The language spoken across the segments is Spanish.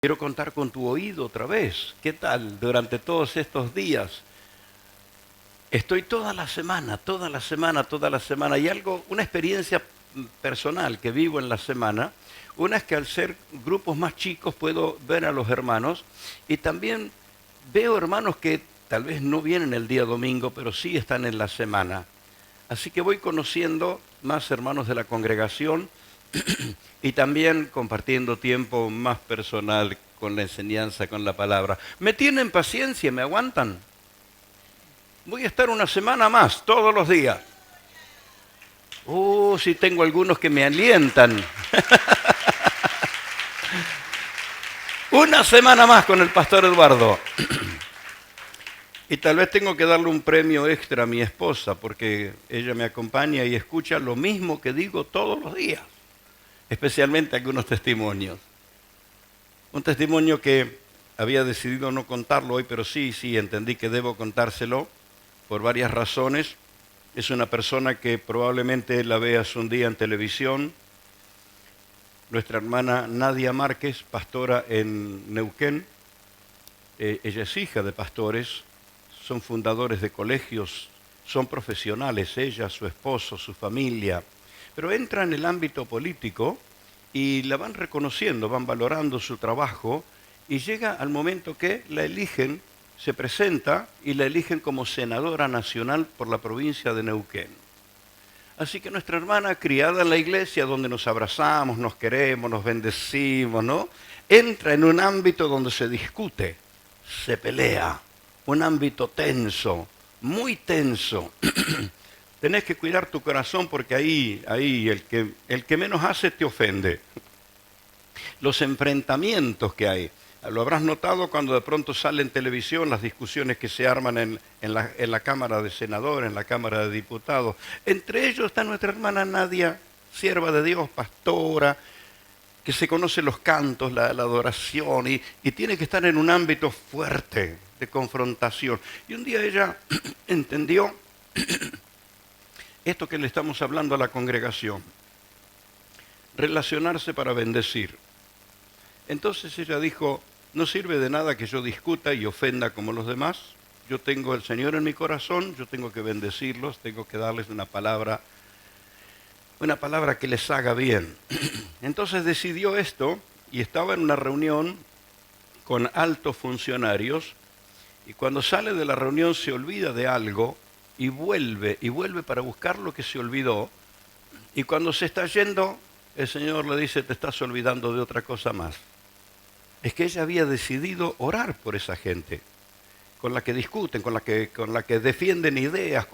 Quiero contar con tu oído otra vez. ¿Qué tal durante todos estos días? Estoy toda la semana. Y una experiencia personal que vivo en la semana. Una es que al ser grupos más chicos puedo ver a los hermanos y también veo hermanos que tal vez no vienen el día domingo, pero sí están en la semana. Así que voy conociendo más hermanos de la congregación y también compartiendo tiempo más personal con la enseñanza, con la palabra. ¿Me tienen paciencia? ¿Me aguantan? Voy a estar una semana más, todos los días. Sí tengo algunos que me alientan. Una semana más con el pastor Eduardo. Y tal vez tengo que darle un premio extra a mi esposa, porque ella me acompaña y escucha lo mismo que digo todos los días, especialmente algunos testimonios. Un testimonio que había decidido no contarlo hoy, pero sí, entendí que debo contárselo por varias razones. Es una persona que probablemente la veas un día en televisión. Nuestra hermana Nadia Márquez, pastora en Neuquén. Ella es hija de pastores, son fundadores de colegios, son profesionales, ella, su esposo, su familia. Pero entra en el ámbito político y la van reconociendo, van valorando su trabajo y llega al momento que la eligen, se presenta y la eligen como senadora nacional por la provincia de Neuquén. Así que nuestra hermana, criada en la iglesia, donde nos abrazamos, nos queremos, nos bendecimos, ¿no? Entra en un ámbito donde se discute, se pelea, un ámbito tenso, muy tenso. Tenés que cuidar tu corazón porque ahí el que menos hace te ofende. Los enfrentamientos que hay. Lo habrás notado cuando de pronto sale en televisión las discusiones que se arman en la Cámara de Senadores, en la Cámara de Diputados. Entre ellos está nuestra hermana Nadia, sierva de Dios, pastora, que se conoce los cantos, la adoración, y tiene que estar en un ámbito fuerte de confrontación. Y un día ella entendió esto que le estamos hablando a la congregación, relacionarse para bendecir. Entonces ella dijo, no sirve de nada que yo discuta y ofenda como los demás. Yo tengo al Señor en mi corazón, yo tengo que bendecirlos, tengo que darles una palabra que les haga bien. Entonces decidió esto y estaba en una reunión con altos funcionarios y cuando sale de la reunión se olvida de algo y vuelve para buscar lo que se olvidó. Y cuando se está yendo, el Señor le dice, te estás olvidando de otra cosa más. Es que ella había decidido orar por esa gente, con la que discuten, con la que defienden ideas,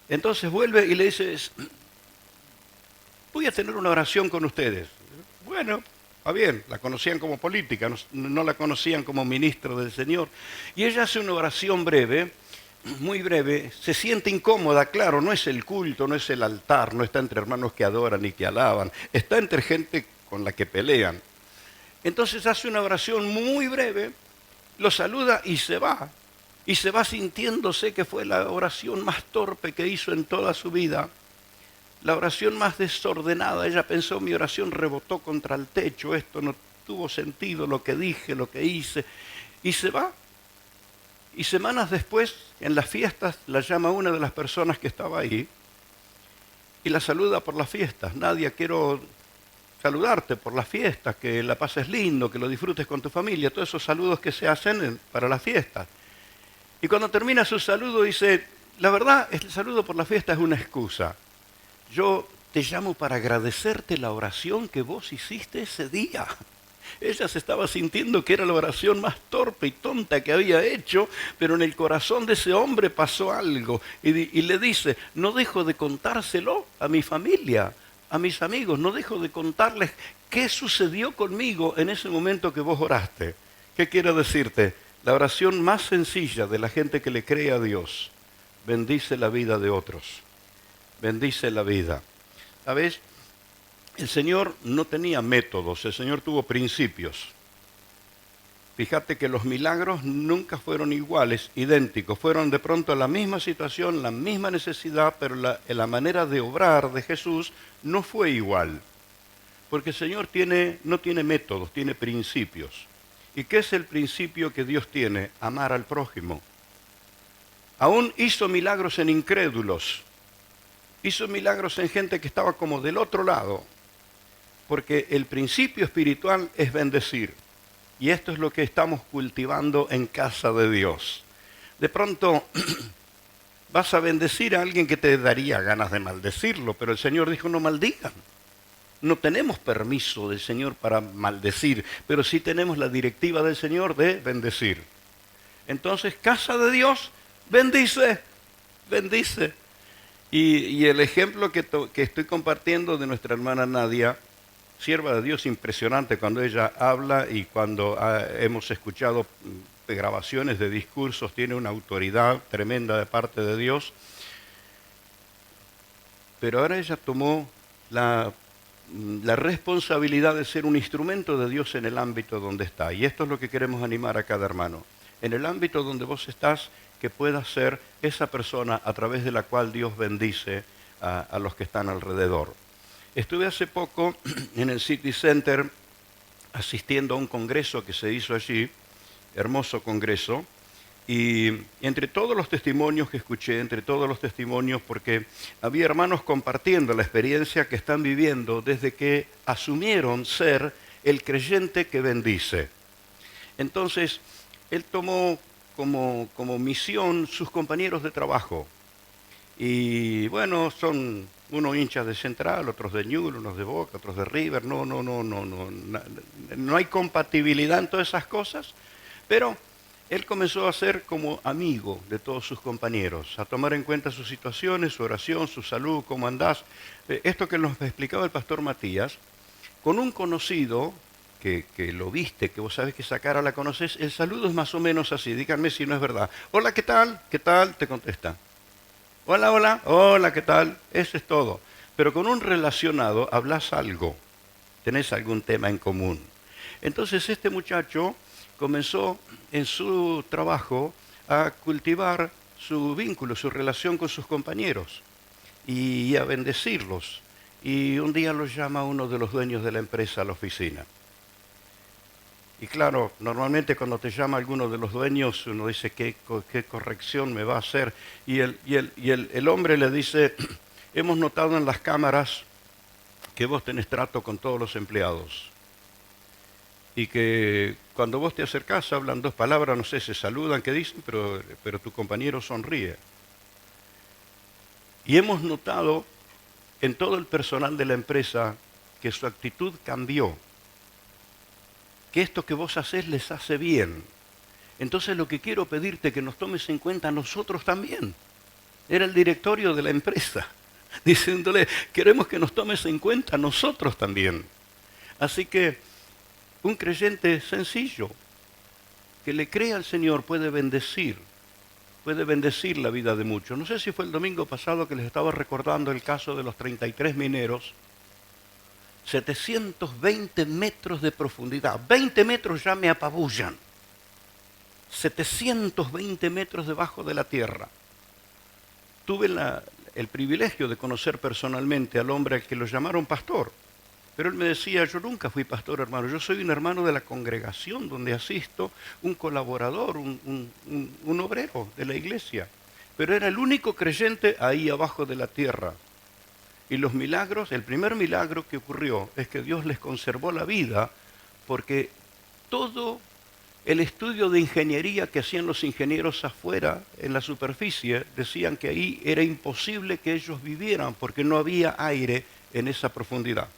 Entonces vuelve y le dice, voy a tener una oración con ustedes. Bueno, va bien, la conocían como política, no la conocían como ministro del Señor. Y ella hace una oración breve, muy breve, se siente incómoda, claro, no es el culto, no es el altar, no está entre hermanos que adoran y que alaban, está entre gente con la que pelean. Entonces hace una oración muy breve, lo saluda y se va. Y se va sintiéndose que fue la oración más torpe que hizo en toda su vida. La oración más desordenada. Ella pensó, mi oración rebotó contra el techo, esto no tuvo sentido, lo que dije, lo que hice. Y se va. Y semanas después, en las fiestas, la llama una de las personas que estaba ahí y la saluda por las fiestas. Nadia, quiero saludarte por las fiestas, que la pases lindo, que lo disfrutes con tu familia, todos esos saludos que se hacen para las fiestas. Y cuando termina su saludo dice, la verdad, el saludo por la fiesta es una excusa. Yo te llamo para agradecerte la oración que vos hiciste ese día. Ella se estaba sintiendo que era la oración más torpe y tonta que había hecho, pero en el corazón de ese hombre pasó algo. Y le dice, no dejo de contárselo a mi familia, a mis amigos, no dejo de contarles qué sucedió conmigo en ese momento que vos oraste. ¿Qué quiero decirte? La oración más sencilla de la gente que le cree a Dios bendice la vida de otros. Bendice la vida. ¿Sabes? El Señor no tenía métodos, el Señor tuvo principios. Fíjate que los milagros nunca fueron iguales, idénticos. Fueron de pronto la misma situación, la misma necesidad, pero la manera de obrar de Jesús no fue igual. Porque el Señor no tiene métodos, tiene principios. ¿Y qué es el principio que Dios tiene? Amar al prójimo. Aún hizo milagros en incrédulos. Hizo milagros en gente que estaba como del otro lado. Porque el principio espiritual es bendecir. Y esto es lo que estamos cultivando en casa de Dios. De pronto vas a bendecir a alguien que te daría ganas de maldecirlo, pero el Señor dijo no maldigan. No tenemos permiso del Señor para maldecir, pero sí tenemos la directiva del Señor de bendecir. Entonces, casa de Dios, bendice, bendice. Y el ejemplo que estoy compartiendo de nuestra hermana Nadia, sierva de Dios impresionante cuando ella habla y cuando hemos escuchado grabaciones de discursos, tiene una autoridad tremenda de parte de Dios. Pero ahora ella tomó la responsabilidad de ser un instrumento de Dios en el ámbito donde está. Y esto es lo que queremos animar a cada hermano. En el ámbito donde vos estás, que puedas ser esa persona a través de la cual Dios bendice a los que están alrededor. Estuve hace poco en el City Center asistiendo a un congreso que se hizo allí, hermoso congreso, y entre todos los testimonios que escuché, entre todos los testimonios, porque había hermanos compartiendo la experiencia que están viviendo desde que asumieron ser el creyente que bendice. Entonces, él tomó como misión sus compañeros de trabajo. Y bueno, son unos hinchas de Central, otros de Newell's, unos de Boca, otros de River. No hay compatibilidad en todas esas cosas, pero él comenzó a ser como amigo de todos sus compañeros, a tomar en cuenta sus situaciones, su oración, su salud, cómo andás. Esto que nos explicaba el pastor Matías, con un conocido que lo viste, que vos sabés que esa cara la conoces, el saludo es más o menos así, díganme si no es verdad. Hola, ¿qué tal? ¿Qué tal? Te contesta. Hola, hola, hola, ¿qué tal? Eso es todo. Pero con un relacionado hablas algo, tenés algún tema en común. Entonces este muchacho comenzó en su trabajo a cultivar su vínculo, su relación con sus compañeros y a bendecirlos. Y un día lo llama uno de los dueños de la empresa a la oficina. Y claro, normalmente cuando te llama alguno de los dueños, uno dice, ¿qué corrección me va a hacer? Y el hombre le dice, hemos notado en las cámaras que vos tenés trato con todos los empleados. Y que cuando vos te acercás hablan dos palabras, no sé, se saludan, ¿qué dicen? Pero tu compañero sonríe. Y hemos notado en todo el personal de la empresa que su actitud cambió. Que esto que vos hacés les hace bien. Entonces lo que quiero pedirte es que nos tomes en cuenta a nosotros también. Era el directorio de la empresa, diciéndole, queremos que nos tomes en cuenta a nosotros también. Así que un creyente sencillo, que le crea al Señor, puede bendecir la vida de muchos. No sé si fue el domingo pasado que les estaba recordando el caso de los 33 mineros, 720 metros de profundidad. 20 metros ya me apabullan. 720 metros debajo de la tierra. Tuve el privilegio de conocer personalmente al hombre al que lo llamaron pastor. Pero él me decía, yo nunca fui pastor, hermano. Yo soy un hermano de la congregación donde asisto, un colaborador, un obrero de la iglesia. Pero era el único creyente ahí abajo de la tierra. Y los milagros, el primer milagro que ocurrió es que Dios les conservó la vida porque todo el estudio de ingeniería que hacían los ingenieros afuera, en la superficie, decían que ahí era imposible que ellos vivieran porque no había aire en esa profundidad.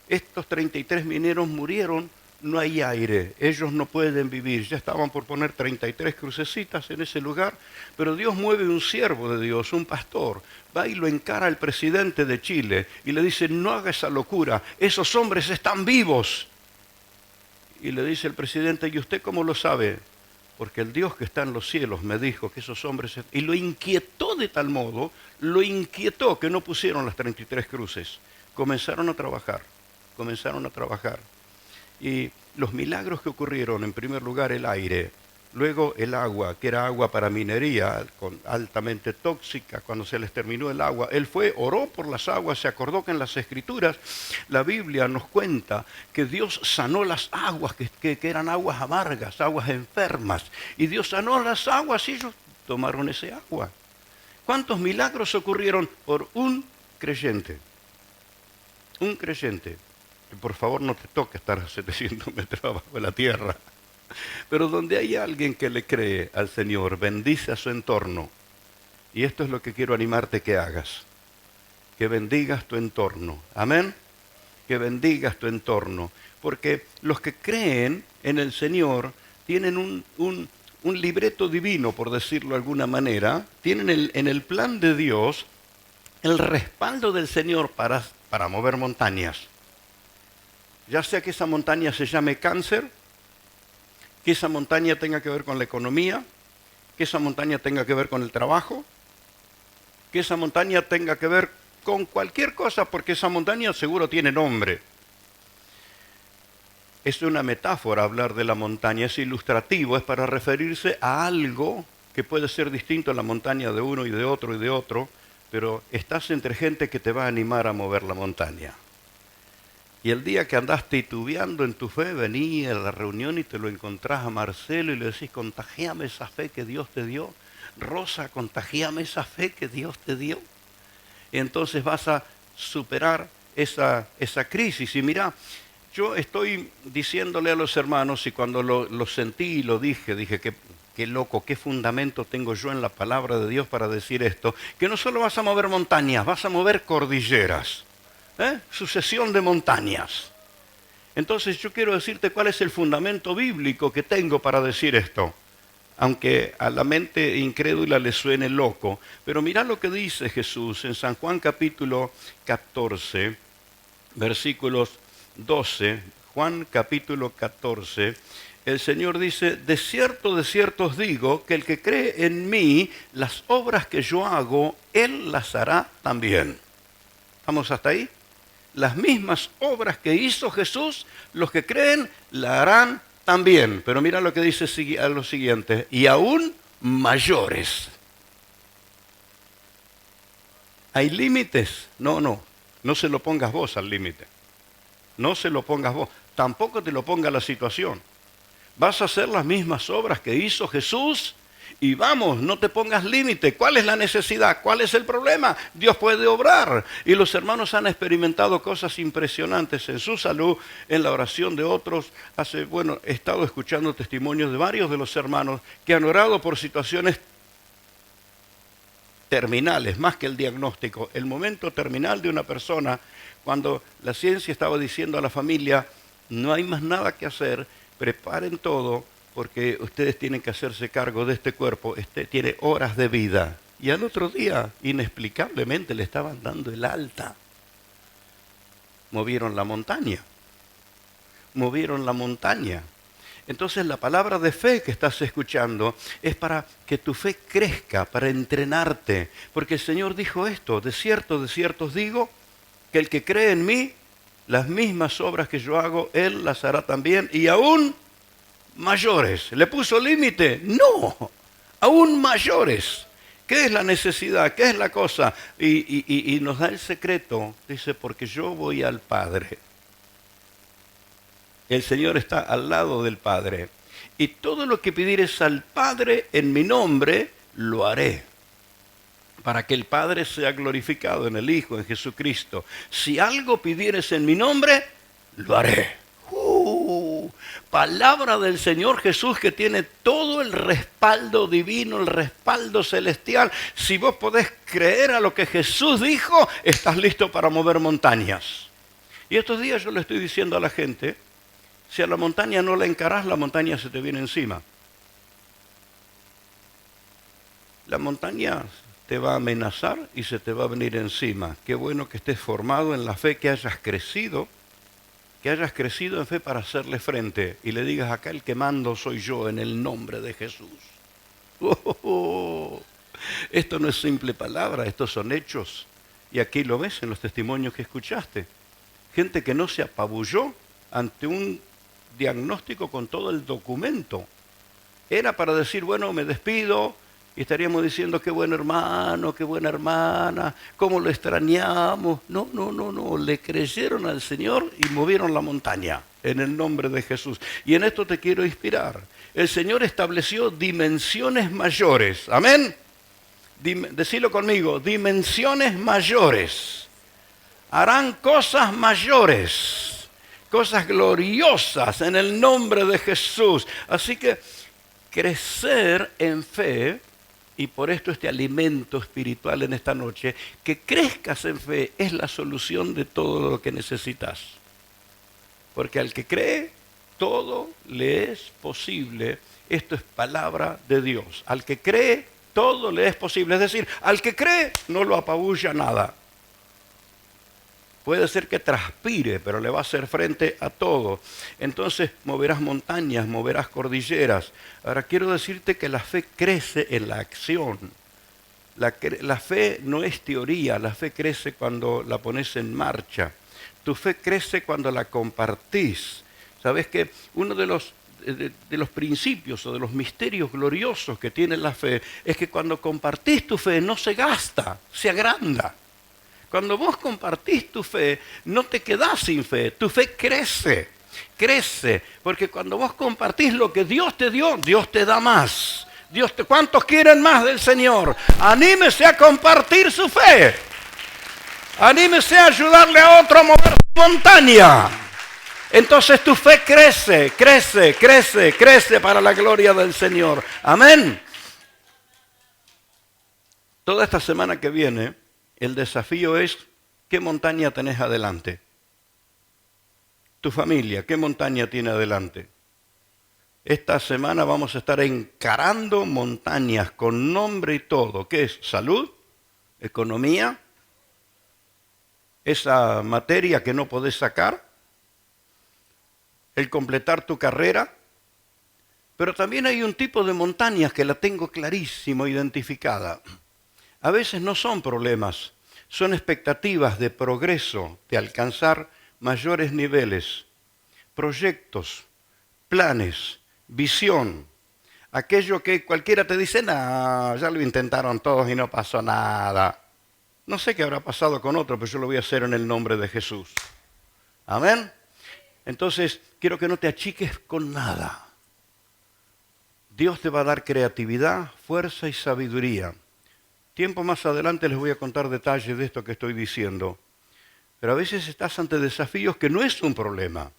Estos 33 mineros murieron, no hay aire, ellos no pueden vivir. Ya estaban por poner 33 crucecitas en ese lugar, pero Dios mueve un siervo de Dios, un pastor, va y lo encara al presidente de Chile y le dice, no haga esa locura, esos hombres están vivos. Y le dice el presidente, ¿y usted cómo lo sabe? Porque el Dios que está en los cielos me dijo que esos hombres... Y lo inquietó de tal modo, lo inquietó que no pusieron las 33 cruces. Comenzaron a trabajar. Y los milagros que ocurrieron, en primer lugar el aire, Luego el agua, que era agua para minería, altamente tóxica, cuando se les terminó el agua, él fue, oró por las aguas, se acordó que en las Escrituras la Biblia nos cuenta que Dios sanó las aguas, que eran aguas amargas, aguas enfermas, y Dios sanó las aguas y ellos tomaron ese agua. ¿Cuántos milagros ocurrieron por un creyente? Un creyente. Que por favor no te toque estar a 700 metros abajo de la tierra. Pero donde hay alguien que le cree al Señor, bendice a su entorno. Y esto es lo que quiero animarte que hagas. Que bendigas tu entorno. Amén. Que bendigas tu entorno. Porque los que creen en el Señor tienen un libreto divino, por decirlo de alguna manera. Tienen en el plan de Dios el respaldo del Señor para mover montañas. Ya sea que esa montaña se llame cáncer, que esa montaña tenga que ver con la economía, que esa montaña tenga que ver con el trabajo, que esa montaña tenga que ver con cualquier cosa, porque esa montaña seguro tiene nombre. Es una metáfora hablar de la montaña, es ilustrativo, es para referirse a algo que puede ser distinto a la montaña de uno y de otro, pero estás entre gente que te va a animar a mover la montaña. Y el día que andás titubeando en tu fe, vení a la reunión y te lo encontrás a Marcelo y le decís, contagiame esa fe que Dios te dio. Rosa, contagiame esa fe que Dios te dio. Y entonces vas a superar esa crisis. Y mirá, yo estoy diciéndole a los hermanos, y cuando lo sentí y lo dije, qué loco, qué fundamento tengo yo en la palabra de Dios para decir esto, que no solo vas a mover montañas, vas a mover cordilleras. Sucesión de montañas. Entonces yo quiero decirte cuál es el fundamento bíblico que tengo para decir esto, aunque a la mente incrédula le suene loco. Pero mirá lo que dice Jesús en San Juan capítulo 14, versículos 12. Juan capítulo 14, el Señor dice, de cierto os digo, que el que cree en mí, las obras que yo hago, él las hará también. ¿Vamos hasta ahí? Las mismas obras que hizo Jesús, los que creen, la harán también. Pero mira lo que dice a lo siguiente, y aún mayores. ¿Hay límites? No se lo pongas vos al límite. No se lo pongas vos. Tampoco te lo ponga la situación. Vas a hacer las mismas obras que hizo Jesús. Y vamos, no te pongas límite. ¿Cuál es la necesidad? ¿Cuál es el problema? Dios puede obrar. Y los hermanos han experimentado cosas impresionantes en su salud, en la oración de otros. He estado escuchando testimonios de varios de los hermanos que han orado por situaciones terminales, más que el diagnóstico. El momento terminal de una persona, cuando la ciencia estaba diciendo a la familia, no hay más nada que hacer, preparen todo, porque ustedes tienen que hacerse cargo de este cuerpo, tiene horas de vida. Y al otro día, inexplicablemente, le estaban dando el alta. Movieron la montaña. Movieron la montaña. Entonces la palabra de fe que estás escuchando es para que tu fe crezca, para entrenarte. Porque el Señor dijo esto, de cierto os digo, que el que cree en mí, las mismas obras que yo hago, él las hará también, y aún mayores. ¿Le puso límite? No, aún mayores. ¿Qué es la necesidad? ¿Qué es la cosa? Y nos da el secreto. Dice, porque yo voy al Padre. El Señor está al lado del Padre. Y todo lo que pidieres al Padre en mi nombre, lo haré. Para que el Padre sea glorificado en el Hijo, en Jesucristo. Si algo pidieres en mi nombre, lo haré. Palabra del Señor Jesús que tiene todo el respaldo divino, el respaldo celestial. Si vos podés creer a lo que Jesús dijo, estás listo para mover montañas. Y estos días yo le estoy diciendo a la gente, si a la montaña no la encarás, la montaña se te viene encima. La montaña te va a amenazar y se te va a venir encima. Qué bueno que estés formado en la fe, que hayas crecido en fe para hacerle frente y le digas, acá el que mando soy yo en el nombre de Jesús. Esto no es simple palabra, estos son hechos. Y aquí lo ves en los testimonios que escuchaste. Gente que no se apabulló ante un diagnóstico con todo el documento. era para decir, bueno, me despido, y estaríamos diciendo, qué buen hermano, qué buena hermana, cómo lo extrañamos. No, no, no, no, le creyeron al Señor y movieron la montaña en el nombre de Jesús. Y en esto te quiero inspirar. El Señor estableció dimensiones mayores. Amén. Decilo conmigo, dimensiones mayores. Harán cosas mayores, cosas gloriosas en el nombre de Jesús. Así que crecer en fe, y por esto este alimento espiritual en esta noche, que crezcas en fe es la solución de todo lo que necesitas. Porque al que cree, todo le es posible. Esto es palabra de Dios. Al que cree, todo le es posible. Es decir, al que cree, no lo apabulla nada. Puede ser que transpire, pero le va a hacer frente a todo. Entonces moverás montañas, moverás cordilleras. Ahora quiero decirte que la fe crece en la acción. La fe no es teoría, la fe crece cuando la pones en marcha. Tu fe crece cuando la compartís. ¿Sabes qué? Uno de los principios o de los misterios gloriosos que tiene la fe es que cuando compartís tu fe no se gasta, se agranda. Cuando vos compartís tu fe, no te quedás sin fe, tu fe crece, crece, porque cuando vos compartís lo que Dios te dio, Dios te da más. ¿Cuántos quieren más del Señor? Anímese a compartir su fe. Anímese a ayudarle a otro a mover su montaña. Entonces tu fe crece, crece, crece, crece para la gloria del Señor. Amén. Toda esta semana que viene, el desafío es, ¿qué montaña tenés adelante? Tu familia, ¿qué montaña tiene adelante? Esta semana vamos a estar encarando montañas con nombre y todo. ¿Qué es? ¿Salud? ¿Economía? ¿Esa materia que no podés sacar? ¿El completar tu carrera? Pero también hay un tipo de montañas que la tengo clarísimo identificada. A veces no son problemas, son expectativas de progreso, de alcanzar mayores niveles, proyectos, planes, visión. Aquello que cualquiera te dice, no, ya lo intentaron todos y no pasó nada. No sé qué habrá pasado con otro, pero yo lo voy a hacer en el nombre de Jesús. Amén. Entonces, quiero que no te achiques con nada. Dios te va a dar creatividad, fuerza y sabiduría. Tiempo más adelante les voy a contar detalles de esto que estoy diciendo. Pero a veces estás ante desafíos que no es un problema.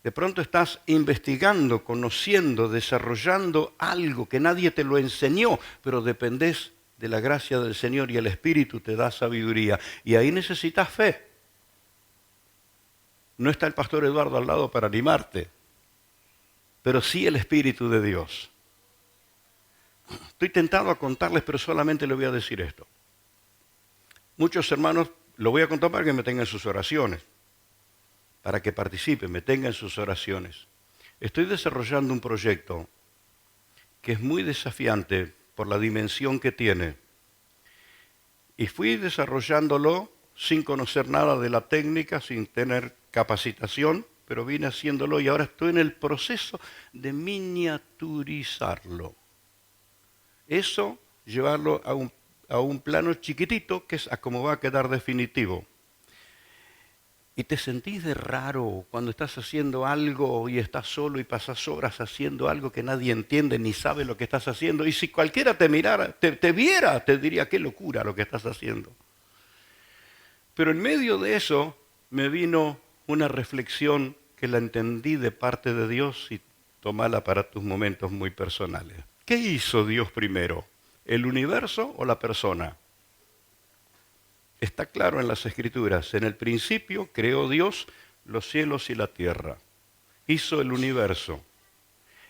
De pronto estás investigando, conociendo, desarrollando algo que nadie te lo enseñó, pero dependés de la gracia del Señor y el Espíritu te da sabiduría. Y ahí necesitas fe. No está el pastor Eduardo al lado para animarte, pero sí el Espíritu de Dios. Estoy tentado a contarles, pero solamente les voy a decir esto. Muchos hermanos, lo voy a contar para que me tengan sus oraciones, para que participen, me tengan sus oraciones. Estoy desarrollando un proyecto que es muy desafiante por la dimensión que tiene. Y fui desarrollándolo sin conocer nada de la técnica, sin tener capacitación, pero vine haciéndolo y ahora estoy en el proceso de miniaturizarlo. Eso, llevarlo a un plano chiquitito, que es a cómo va a quedar definitivo. Y te sentís de raro cuando estás haciendo algo y estás solo y pasas horas haciendo algo que nadie entiende ni sabe lo que estás haciendo. Y si cualquiera te mirara, te viera, te diría, qué locura lo que estás haciendo. Pero en medio de eso me vino una reflexión que la entendí de parte de Dios y tomala para tus momentos muy personales. ¿Qué hizo Dios primero? ¿El universo o la persona? Está claro en las Escrituras. En el principio creó Dios los cielos y la tierra. Hizo el universo.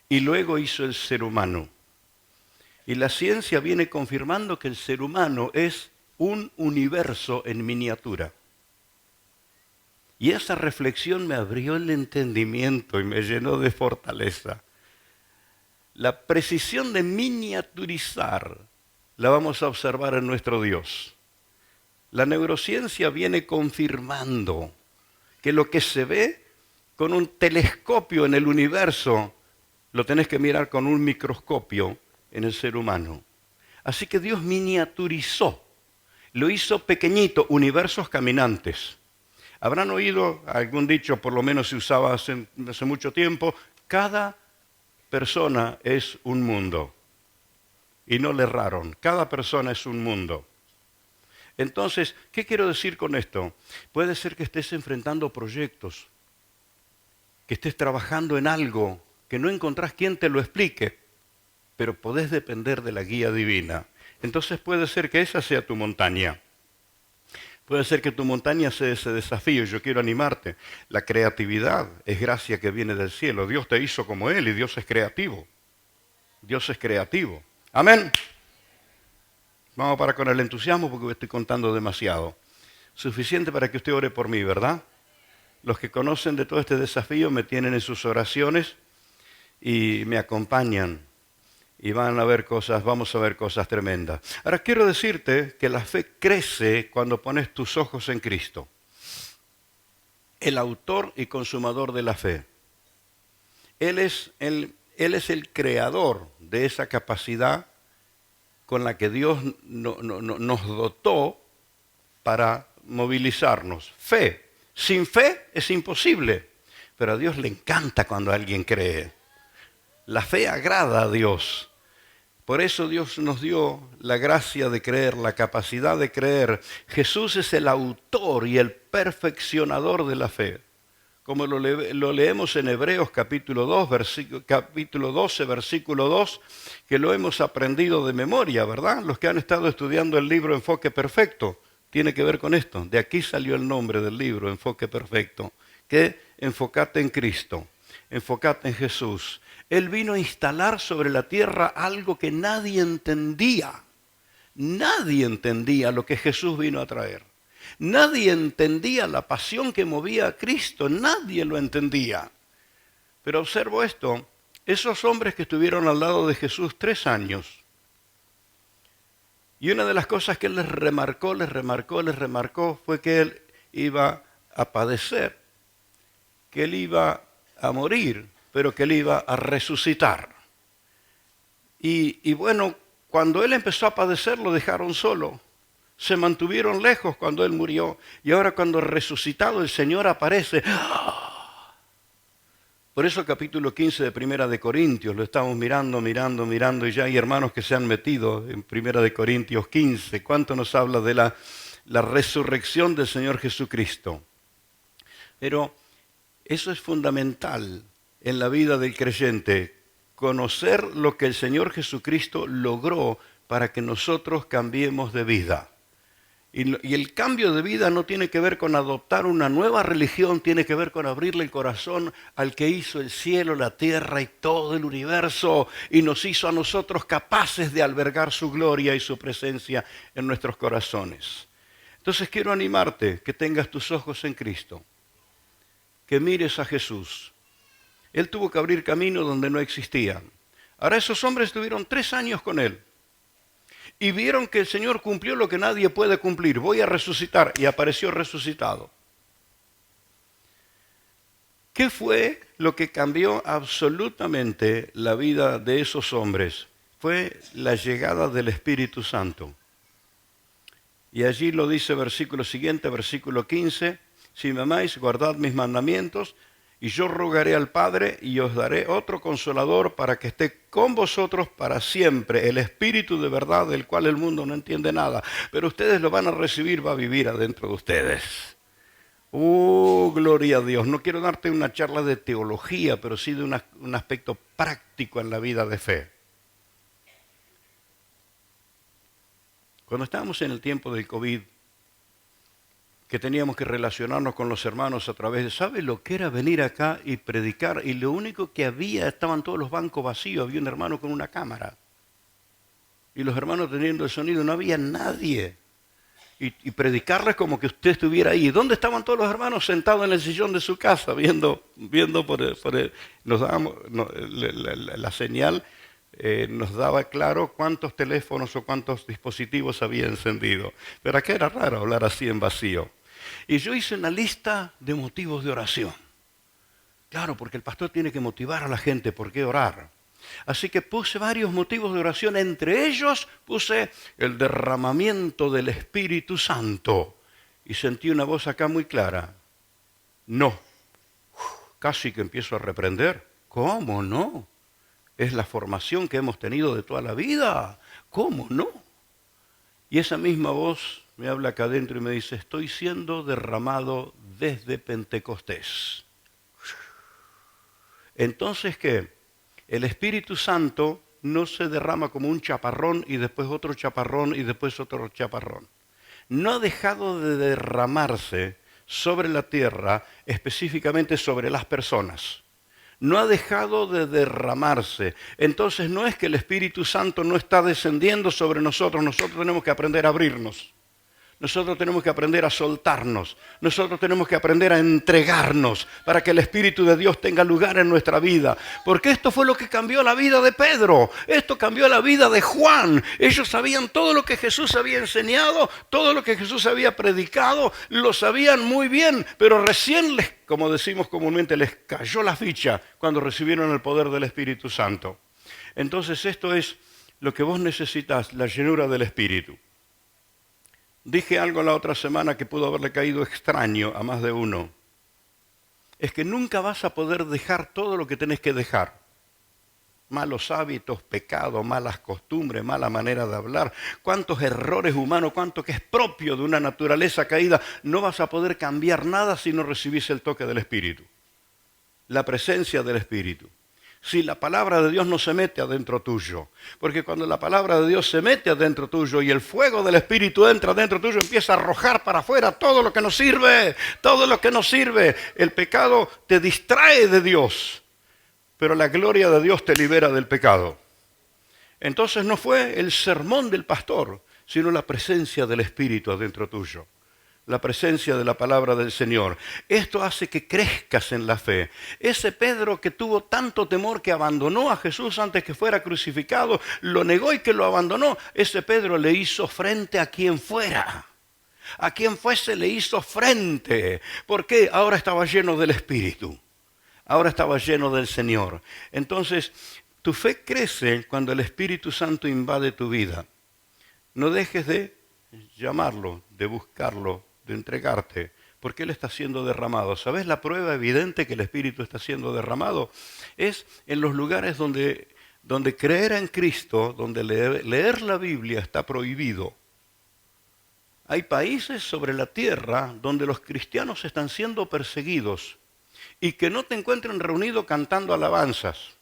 Y luego hizo el ser humano. Y la ciencia viene confirmando que el ser humano es un universo en miniatura. Y esa reflexión me abrió el entendimiento y me llenó de fortaleza. La precisión de miniaturizar la vamos a observar en nuestro Dios. La neurociencia viene confirmando que lo que se ve con un telescopio en el universo lo tenés que mirar con un microscopio en el ser humano. Así que Dios miniaturizó, lo hizo pequeñito, universos caminantes. Habrán oído algún dicho, por lo menos se usaba hace mucho tiempo, cada persona es un mundo. Y no le erraron, cada persona es un mundo. Entonces, ¿qué quiero decir con esto? Puede ser que estés enfrentando proyectos, que estés trabajando en algo, que no encontrás quien te lo explique, pero podés depender de la guía divina. Entonces puede ser que esa sea tu montaña. Puede ser que tu montaña sea ese desafío. Yo quiero animarte. La creatividad es gracia que viene del cielo. Dios te hizo como Él y Dios es creativo. Dios es creativo. Amén. Vamos a parar con el entusiasmo porque estoy contando demasiado. Suficiente para que usted ore por mí, ¿verdad? Los que conocen de todo este desafío me tienen en sus oraciones y me acompañan. Y vamos a ver cosas tremendas. Ahora quiero decirte que la fe crece cuando pones tus ojos en Cristo, el autor y consumador de la fe. Él es el creador de esa capacidad con la que Dios nos dotó para movilizarnos. Fe. Sin fe es imposible, pero a Dios le encanta cuando alguien cree. La fe agrada a Dios. Por eso Dios nos dio la gracia de creer, la capacidad de creer. Jesús es el autor y el perfeccionador de la fe. Como lo leemos en Hebreos capítulo 12, versículo 2, que lo hemos aprendido de memoria, ¿verdad? Los que han estado estudiando el libro Enfoque Perfecto, tiene que ver con esto. De aquí salió el nombre del libro, Enfoque Perfecto. Que enfocate en Cristo, enfocate en Jesús. Él vino a instalar sobre la tierra algo que nadie entendía. Nadie entendía lo que Jesús vino a traer. Nadie entendía la pasión que movía a Cristo. Nadie lo entendía. Pero observo esto. Esos hombres que estuvieron al lado de Jesús 3 años. Y una de las cosas que él les remarcó fue que él iba a padecer. Que él iba a morir, pero que él iba a resucitar. Y bueno, cuando él empezó a padecer, lo dejaron solo. Se mantuvieron lejos cuando él murió. Y ahora cuando resucitado el Señor aparece. Por eso el capítulo 15 de Primera de Corintios, lo estamos mirando, y ya hay hermanos que se han metido en Primera de Corintios 15. ¿Cuánto nos habla de la resurrección del Señor Jesucristo? Pero eso es fundamental en la vida del creyente, conocer lo que el Señor Jesucristo logró para que nosotros cambiemos de vida. Y el cambio de vida no tiene que ver con adoptar una nueva religión, tiene que ver con abrirle el corazón al que hizo el cielo, la tierra y todo el universo y nos hizo a nosotros capaces de albergar su gloria y su presencia en nuestros corazones. Entonces quiero animarte que tengas tus ojos en Cristo, que mires a Jesús. Él tuvo que abrir camino donde no existían. Ahora esos hombres estuvieron 3 años con él. Y vieron que el Señor cumplió lo que nadie puede cumplir. Voy a resucitar. Y apareció resucitado. ¿Qué fue lo que cambió absolutamente la vida de esos hombres? Fue la llegada del Espíritu Santo. Y allí lo dice versículo siguiente, versículo 15. Si me amáis, guardad mis mandamientos. Y yo rogaré al Padre y os daré otro consolador para que esté con vosotros para siempre, el Espíritu de verdad del cual el mundo no entiende nada. Pero ustedes lo van a recibir, va a vivir adentro de ustedes. Gloria a Dios. No quiero darte una charla de teología, pero sí de un aspecto práctico en la vida de fe. Cuando estábamos en el tiempo del COVID, que teníamos que relacionarnos con los hermanos a través de, ¿sabe lo que era venir acá y predicar? Y lo único que había, estaban todos los bancos vacíos, había un hermano con una cámara. Y los hermanos teniendo el sonido, no había nadie. Y predicarles como que usted estuviera ahí. ¿Dónde estaban todos los hermanos sentados en el sillón de su casa, viendo nos dábamos, la señal nos daba claro cuántos teléfonos o cuántos dispositivos había encendido. Pero acá era raro hablar así en vacío. Y yo hice una lista de motivos de oración. Claro, porque el pastor tiene que motivar a la gente por qué orar. Así que puse varios motivos de oración, entre ellos puse el derramamiento del Espíritu Santo. Y sentí una voz acá muy clara. No. Casi que empiezo a reprender. ¿Cómo no? Es la formación que hemos tenido de toda la vida. ¿Cómo no? Y esa misma voz me habla acá adentro y me dice, estoy siendo derramado desde Pentecostés. Entonces, ¿qué? El Espíritu Santo no se derrama como un chaparrón y después otro chaparrón y después otro chaparrón. No ha dejado de derramarse sobre la tierra, específicamente sobre las personas. No ha dejado de derramarse. Entonces no es que el Espíritu Santo no está descendiendo sobre nosotros, nosotros tenemos que aprender a abrirnos. Nosotros tenemos que aprender a soltarnos. Nosotros tenemos que aprender a entregarnos para que el Espíritu de Dios tenga lugar en nuestra vida. Porque esto fue lo que cambió la vida de Pedro. Esto cambió la vida de Juan. Ellos sabían todo lo que Jesús había enseñado, todo lo que Jesús había predicado, lo sabían muy bien. Pero recién, como decimos comúnmente, les cayó la ficha cuando recibieron el poder del Espíritu Santo. Entonces esto es lo que vos necesitas, la llenura del Espíritu. Dije algo la otra semana que pudo haberle caído extraño a más de uno. Es que nunca vas a poder dejar todo lo que tenés que dejar. Malos hábitos, pecado, malas costumbres, mala manera de hablar, cuántos errores humanos, cuánto que es propio de una naturaleza caída. No vas a poder cambiar nada si no recibís el toque del Espíritu, la presencia del Espíritu. Si la palabra de Dios no se mete adentro tuyo. Porque cuando la palabra de Dios se mete adentro tuyo y el fuego del Espíritu entra adentro tuyo, empieza a arrojar para afuera todo lo que no sirve, todo lo que no sirve. El pecado te distrae de Dios, pero la gloria de Dios te libera del pecado. Entonces no fue el sermón del pastor, sino la presencia del Espíritu adentro tuyo. La presencia de la palabra del Señor. Esto hace que crezcas en la fe. Ese Pedro que tuvo tanto temor que abandonó a Jesús antes que fuera crucificado, lo negó y que lo abandonó, ese Pedro le hizo frente a quien fuera. A quien fuese le hizo frente. ¿Por qué? Ahora estaba lleno del Espíritu. Ahora estaba lleno del Señor. Entonces, tu fe crece cuando el Espíritu Santo invade tu vida. No dejes de llamarlo, de buscarlo, de entregarte, porque Él está siendo derramado. ¿Sabes la prueba evidente que el Espíritu está siendo derramado? Es en los lugares donde creer en Cristo, donde leer la Biblia está prohibido. Hay países sobre la tierra donde los cristianos están siendo perseguidos y que no te encuentren reunido cantando alabanzas.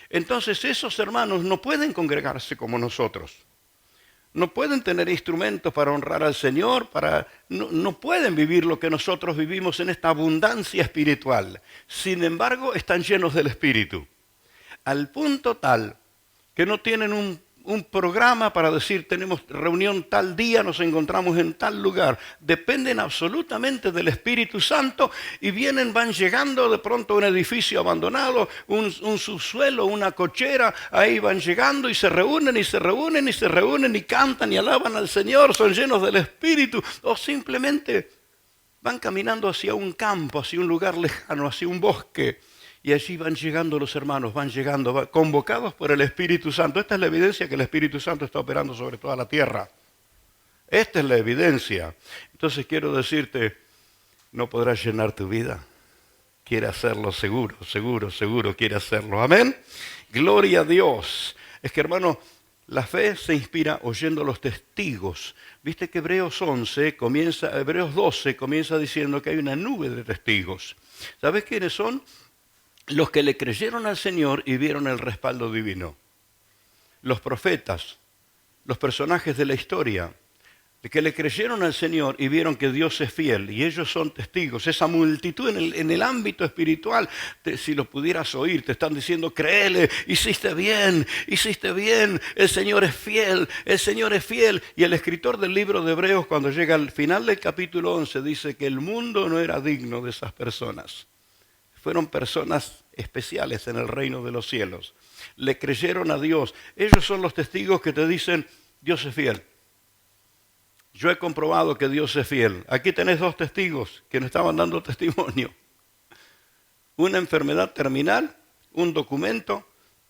Entonces esos hermanos no pueden congregarse como nosotros. No pueden tener instrumentos para honrar al Señor, no pueden vivir lo que nosotros vivimos en esta abundancia espiritual. Sin embargo, están llenos del Espíritu. Al punto tal que no tienen un programa para decir tenemos reunión tal día, nos encontramos en tal lugar. Dependen absolutamente del Espíritu Santo y van llegando de pronto a un edificio abandonado, un subsuelo, una cochera, ahí van llegando y se reúnen y se reúnen y se reúnen y cantan y alaban al Señor, son llenos del Espíritu, o simplemente van caminando hacia un campo, hacia un lugar lejano, hacia un bosque. Y allí van llegando los hermanos, van llegando, convocados por el Espíritu Santo. Esta es la evidencia que el Espíritu Santo está operando sobre toda la tierra. Esta es la evidencia. Entonces quiero decirte, no podrás llenar tu vida. Quiere hacerlo seguro, seguro, seguro quiere hacerlo. Amén. Gloria a Dios. Es que hermano, la fe se inspira oyendo los testigos. Viste que Hebreos 12 comienza diciendo que hay una nube de testigos. ¿Sabes quiénes son? Los que le creyeron al Señor y vieron el respaldo divino. Los profetas, los personajes de la historia, que le creyeron al Señor y vieron que Dios es fiel. Y ellos son testigos. Esa multitud en el ámbito espiritual, si lo pudieras oír, te están diciendo, créele, hiciste bien, el Señor es fiel, el Señor es fiel. Y el escritor del libro de Hebreos, cuando llega al final del capítulo 11, dice que el mundo no era digno de esas personas. Fueron personas especiales en el reino de los cielos. Le creyeron a Dios. Ellos son los testigos que te dicen, Dios es fiel. Yo he comprobado que Dios es fiel. Aquí tenés dos testigos que nos estaban dando testimonio. una enfermedad terminal, un documento,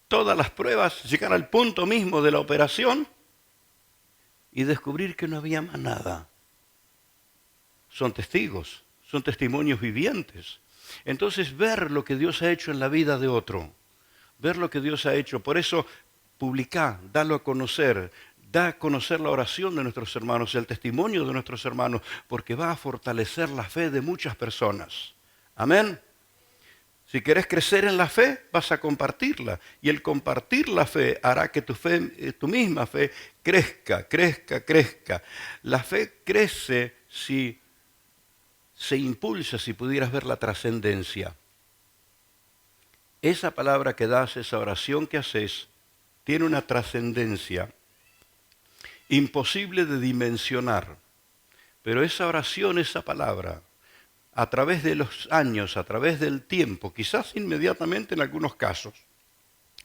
todas las pruebas, llegar al punto mismo de la operación y descubrir que no había más nada. Son testigos, son testimonios vivientes. Entonces, ver lo que Dios ha hecho en la vida de otro, ver lo que Dios ha hecho. Por eso, publicá, dalo a conocer, da a conocer la oración de nuestros hermanos, el testimonio de nuestros hermanos, porque va a fortalecer la fe de muchas personas. Amén. Si querés crecer en la fe, vas a compartirla. Y el compartir la fe hará que tu misma fe crezca, crezca, crezca. La fe crece si se impulsa, si pudieras ver la trascendencia. Esa palabra que das, esa oración que haces, tiene una trascendencia imposible de dimensionar. Pero esa oración, esa palabra, a través de los años, a través del tiempo, quizás inmediatamente en algunos casos,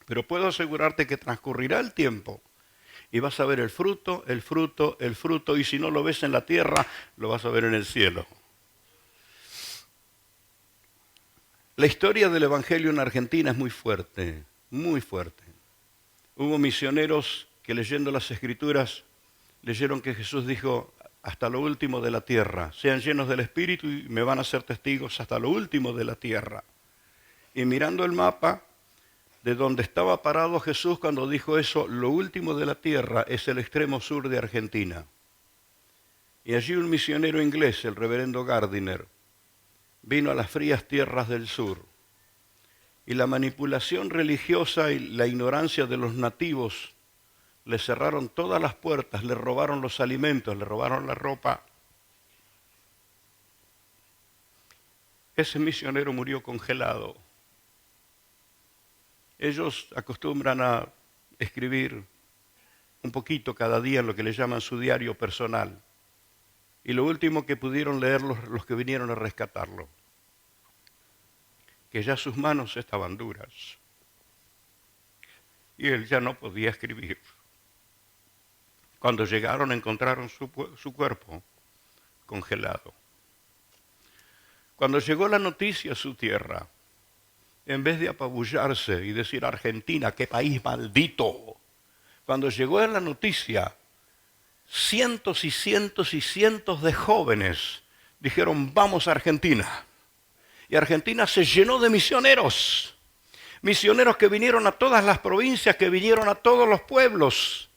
pero puedo asegurarte que transcurrirá el tiempo y vas a ver el fruto, el fruto, el fruto, y si no lo ves en la tierra, lo vas a ver en el cielo. La historia del Evangelio en Argentina es muy fuerte, muy fuerte. Hubo misioneros que leyendo las Escrituras leyeron que Jesús dijo: hasta lo último de la tierra, sean llenos del Espíritu y me van a ser testigos hasta lo último de la tierra. Y mirando el mapa de donde estaba parado Jesús cuando dijo eso, lo último de la tierra es el extremo sur de Argentina. Y allí un misionero inglés, el reverendo Gardiner, vino a las frías tierras del sur. Y la manipulación religiosa y la ignorancia de los nativos le cerraron todas las puertas, le robaron los alimentos, le robaron la ropa. Ese misionero murió congelado. Ellos acostumbran a escribir un poquito cada día en lo que le llaman su diario personal. Y lo último que pudieron leer los que vinieron a rescatarlo, que ya sus manos estaban duras. Y él ya no podía escribir. Cuando llegaron encontraron su cuerpo congelado. Cuando llegó la noticia a su tierra, en vez de apabullarse y decir: Argentina, qué país maldito, cuando llegó la noticia, cientos y cientos y cientos de jóvenes dijeron: vamos a Argentina. Y Argentina se llenó de misioneros. Misioneros que vinieron a todas las provincias, que vinieron a todos los pueblos.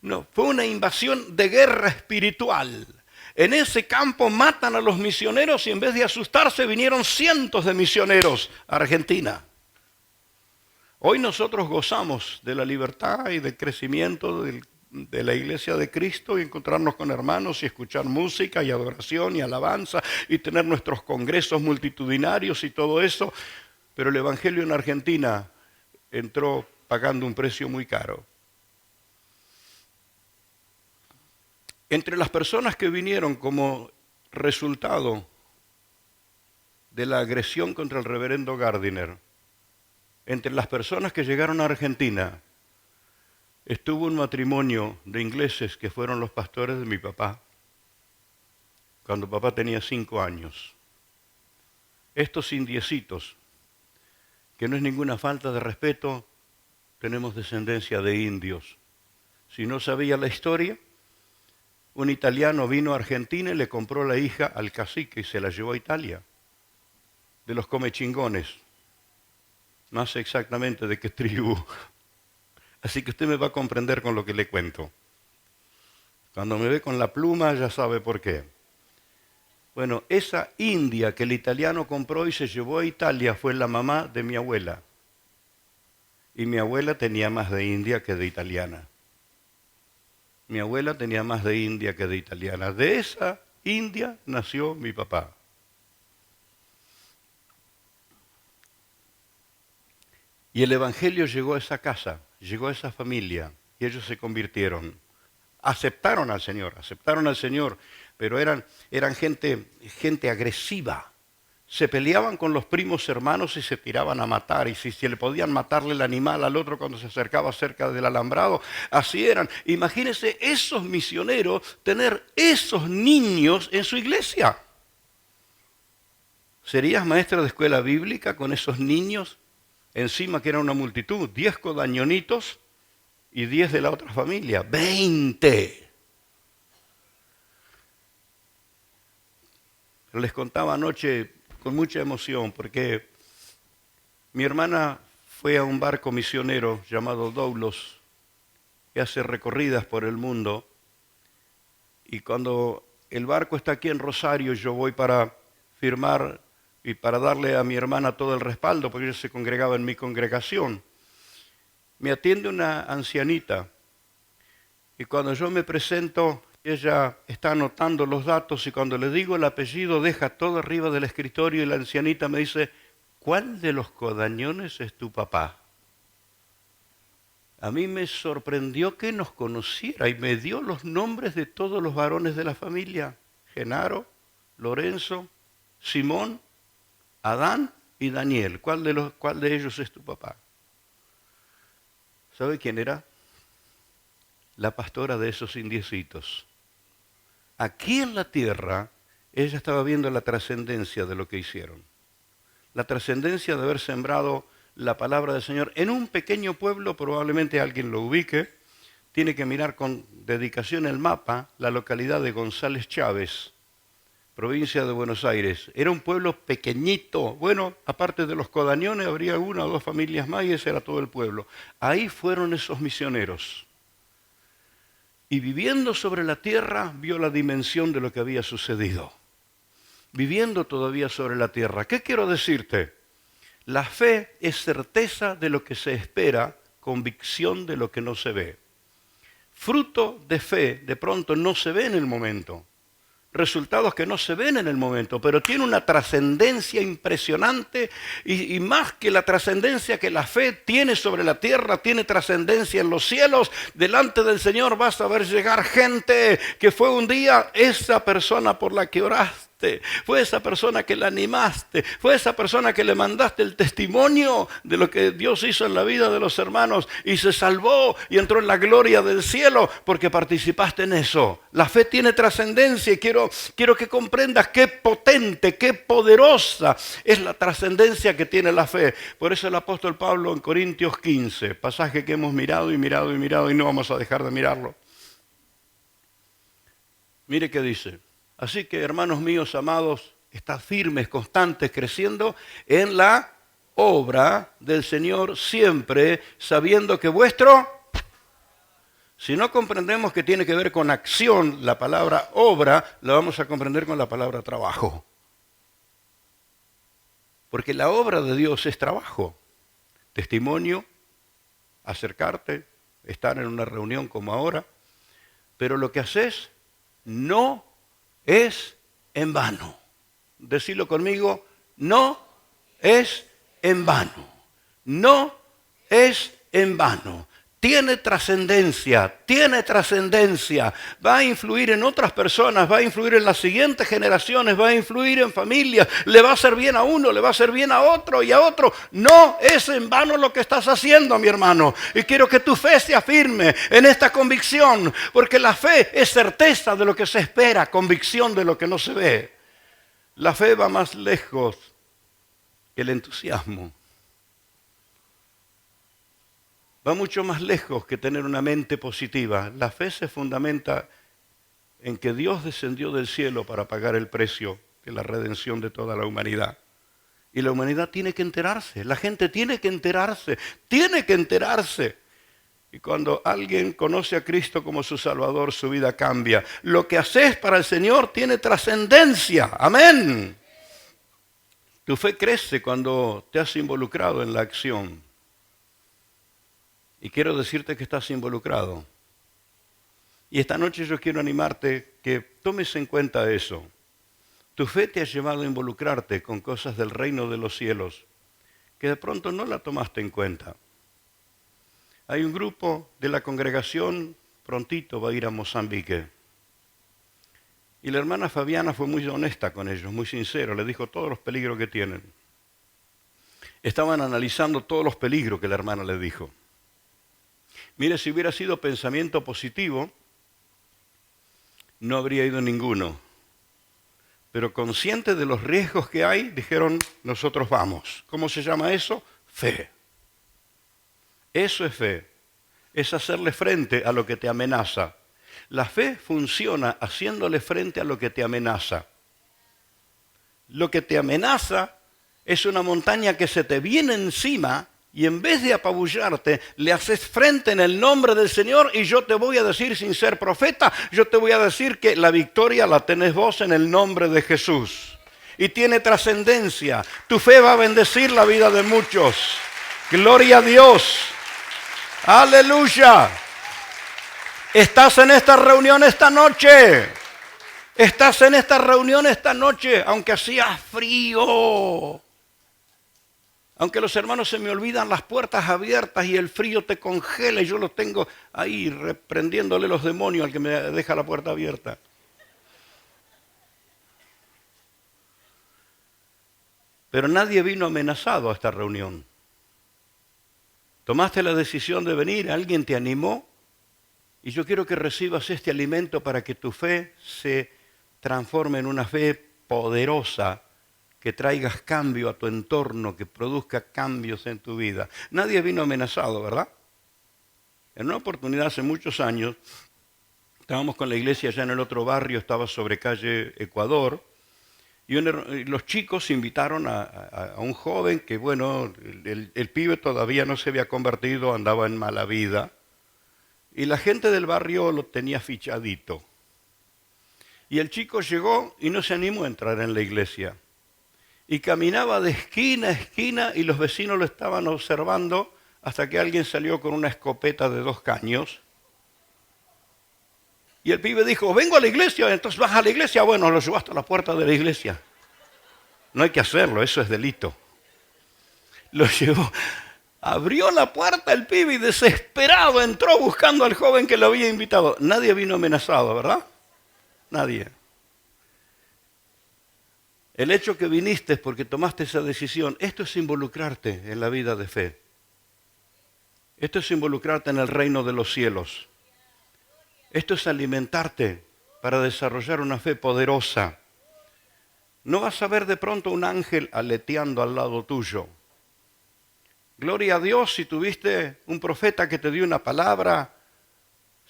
No, fue una invasión de guerra espiritual. En ese campo matan a los misioneros y en vez de asustarse vinieron cientos de misioneros a Argentina. Hoy nosotros gozamos de la libertad y del crecimiento de la iglesia de Cristo y encontrarnos con hermanos y escuchar música y adoración y alabanza y tener nuestros congresos multitudinarios y todo eso. Pero el Evangelio en Argentina entró pagando un precio muy caro. Entre las personas que vinieron como resultado de la agresión contra el reverendo Gardiner, entre las personas que llegaron a Argentina, estuvo un matrimonio de ingleses que fueron los pastores de mi papá, cuando papá tenía 5 años. Estos indiecitos, que no es ninguna falta de respeto, tenemos descendencia de indios. Si no sabía la historia, un italiano vino a Argentina y le compró la hija al cacique y se la llevó a Italia, de los comechingones, no sé exactamente de qué tribu. Así que usted me va a comprender con lo que le cuento. Cuando me ve con la pluma ya sabe por qué. Bueno, esa india que el italiano compró y se llevó a Italia fue la mamá de mi abuela. Y mi abuela tenía más de india que de italiana. Mi abuela tenía más de india que de italiana. De esa india nació mi papá. Y el Evangelio llegó a esa casa, llegó a esa familia, y ellos se convirtieron. Aceptaron al Señor, pero eran gente agresiva. Se peleaban con los primos hermanos y se tiraban a matar. Y si le podían matarle el animal al otro cuando se acercaba cerca del alambrado, así eran. Imagínense esos misioneros tener esos niños en su iglesia. ¿Serías maestro de escuela bíblica con esos niños? Encima que era una multitud, 10 codañonitos y 10 de la otra familia, 20. Les contaba anoche con mucha emoción porque mi hermana fue a un barco misionero llamado Doulos que hace recorridas por el mundo, y cuando el barco está aquí en Rosario yo voy para firmar y para darle a mi hermana todo el respaldo porque ella se congregaba en mi congregación. Me atiende una ancianita y cuando yo me presento ella está anotando los datos y cuando le digo el apellido deja todo arriba del escritorio y la ancianita me dice: ¿cuál de los codañones es tu papá? A mí me sorprendió que nos conociera y me dio los nombres de todos los varones de la familia: Genaro, Lorenzo, Simón, Adán y Daniel. ¿Cuál de ellos es tu papá? ¿Sabe quién era? La pastora de esos indiecitos. Aquí en la tierra, ella estaba viendo la trascendencia de lo que hicieron. La trascendencia de haber sembrado la palabra del Señor en un pequeño pueblo, probablemente alguien lo ubique, tiene que mirar con dedicación el mapa, la localidad de González Chávez, provincia de Buenos Aires. Era un pueblo pequeñito, bueno, aparte de los codañones habría una o dos familias más y ese era todo el pueblo. Ahí fueron esos misioneros. Y viviendo sobre la tierra vio la dimensión de lo que había sucedido. Viviendo todavía sobre la tierra. ¿Qué quiero decirte? La fe es certeza de lo que se espera, convicción de lo que no se ve. Fruto de fe de pronto no se ve en el momento. Resultados que no se ven en el momento, pero tiene una trascendencia impresionante y más que la trascendencia que la fe tiene sobre la tierra, tiene trascendencia en los cielos. Delante del Señor vas a ver llegar gente que fue un día esa persona por la que oraste. Fue esa persona que la animaste, fue esa persona que le mandaste el testimonio de lo que Dios hizo en la vida de los hermanos y se salvó y entró en la gloria del cielo porque participaste en eso. La fe tiene trascendencia y quiero que comprendas qué potente, qué poderosa es la trascendencia que tiene la fe. Por eso el apóstol Pablo en Corintios 15, pasaje que hemos mirado y mirado y mirado y no vamos a dejar de mirarlo. Mire qué dice. Así que, hermanos míos amados, estad firmes, constantes, creciendo en la obra del Señor siempre, sabiendo que vuestro... Si no comprendemos que tiene que ver con acción, la palabra obra, la vamos a comprender con la palabra trabajo. Porque la obra de Dios es trabajo. Testimonio, acercarte, estar en una reunión como ahora. Pero lo que haces no es en vano. Decirlo conmigo, no es en vano. No es en vano. Tiene trascendencia, va a influir en otras personas, va a influir en las siguientes generaciones, va a influir en familias, le va a hacer bien a uno, le va a hacer bien a otro y a otro. No es en vano lo que estás haciendo, mi hermano. Y quiero que tu fe sea firme en esta convicción, porque la fe es certeza de lo que se espera, convicción de lo que no se ve. La fe va más lejos que el entusiasmo. Va mucho más lejos que tener una mente positiva. La fe se fundamenta en que Dios descendió del cielo para pagar el precio de la redención de toda la humanidad. Y la humanidad tiene que enterarse, la gente tiene que enterarse. Y cuando alguien conoce a Cristo como su Salvador, su vida cambia. Lo que haces para el Señor tiene trascendencia. Amén. Tu fe crece cuando te has involucrado en la acción. Y quiero decirte que estás involucrado. Y esta noche yo quiero animarte que tomes en cuenta eso. Tu fe te ha llevado a involucrarte con cosas del reino de los cielos que de pronto no la tomaste en cuenta. Hay un grupo de la congregación, prontito va a ir a Mozambique. Y la hermana Fabiana fue muy honesta con ellos, muy sincera, le dijo todos los peligros que tienen. Estaban analizando todos los peligros que la hermana le dijo. Mire, si hubiera sido pensamiento positivo, no habría ido ninguno. pero conscientes de los riesgos que hay, dijeron, nosotros vamos. ¿Cómo se llama eso? Fe. Eso es fe. Es hacerle frente a lo que te amenaza. La fe funciona haciéndole frente a lo que te amenaza. Lo que te amenaza es una montaña que se te viene encima y en vez de apabullarte, le haces frente en el nombre del Señor y yo te voy a decir, sin ser profeta, yo te voy a decir que la victoria la tenés vos en el nombre de Jesús. Y tiene trascendencia. Tu fe va a bendecir la vida de muchos. Gloria a Dios. Aleluya. Estás en esta reunión esta noche. Estás en esta reunión esta noche, aunque hacía frío. Aunque los hermanos se me olvidan las puertas abiertas y el frío te congela y yo lo tengo ahí reprendiéndole los demonios al que me deja la puerta abierta. Pero nadie vino amenazado a esta reunión. Tomaste la decisión de venir, alguien te animó y yo quiero que recibas este alimento para que tu fe se transforme en una fe poderosa, que traigas cambio a tu entorno, que produzca cambios en tu vida. Nadie vino amenazado, ¿verdad? En una oportunidad hace muchos años, estábamos con la iglesia allá en el otro barrio, estaba sobre calle Ecuador, y los chicos invitaron a un joven que, bueno, el pibe todavía no se había convertido, andaba en mala vida, y la gente del barrio lo tenía fichadito. Y el chico llegó y no se animó a entrar en la iglesia. Y caminaba de esquina a esquina y los vecinos lo estaban observando hasta que alguien salió con una escopeta de 2 caños. Y el pibe dijo, vengo a la iglesia, entonces vas a la iglesia. Bueno, lo llevó hasta la puerta de la iglesia. No hay que hacerlo, eso es delito. Lo llevó, abrió la puerta el pibe y desesperado entró buscando al joven que lo había invitado. Nadie vino amenazado, ¿verdad? Nadie. El hecho que viniste es porque tomaste esa decisión. Esto es involucrarte en la vida de fe. Esto es involucrarte en el reino de los cielos. Esto es alimentarte para desarrollar una fe poderosa. No vas a ver de pronto un ángel aleteando al lado tuyo. Gloria a Dios si tuviste un profeta que te dio una palabra,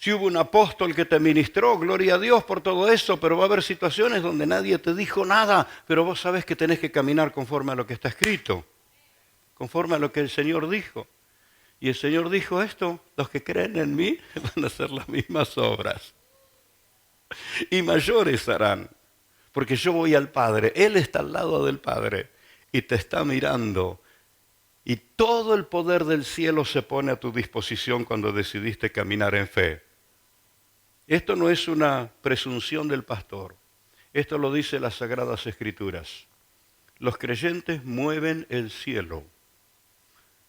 si hubo un apóstol que te ministró, gloria a Dios por todo eso, pero va a haber situaciones donde nadie te dijo nada, pero vos sabés que tenés que caminar conforme a lo que está escrito, conforme a lo que el Señor dijo. Y el Señor dijo esto, los que creen en mí van a hacer las mismas obras. Y mayores harán, porque yo voy al Padre, Él está al lado del Padre y te está mirando. Y todo el poder del cielo se pone a tu disposición cuando decidiste caminar en fe. Esto no es una presunción del pastor. Esto lo dice las Sagradas Escrituras. Los creyentes mueven el cielo.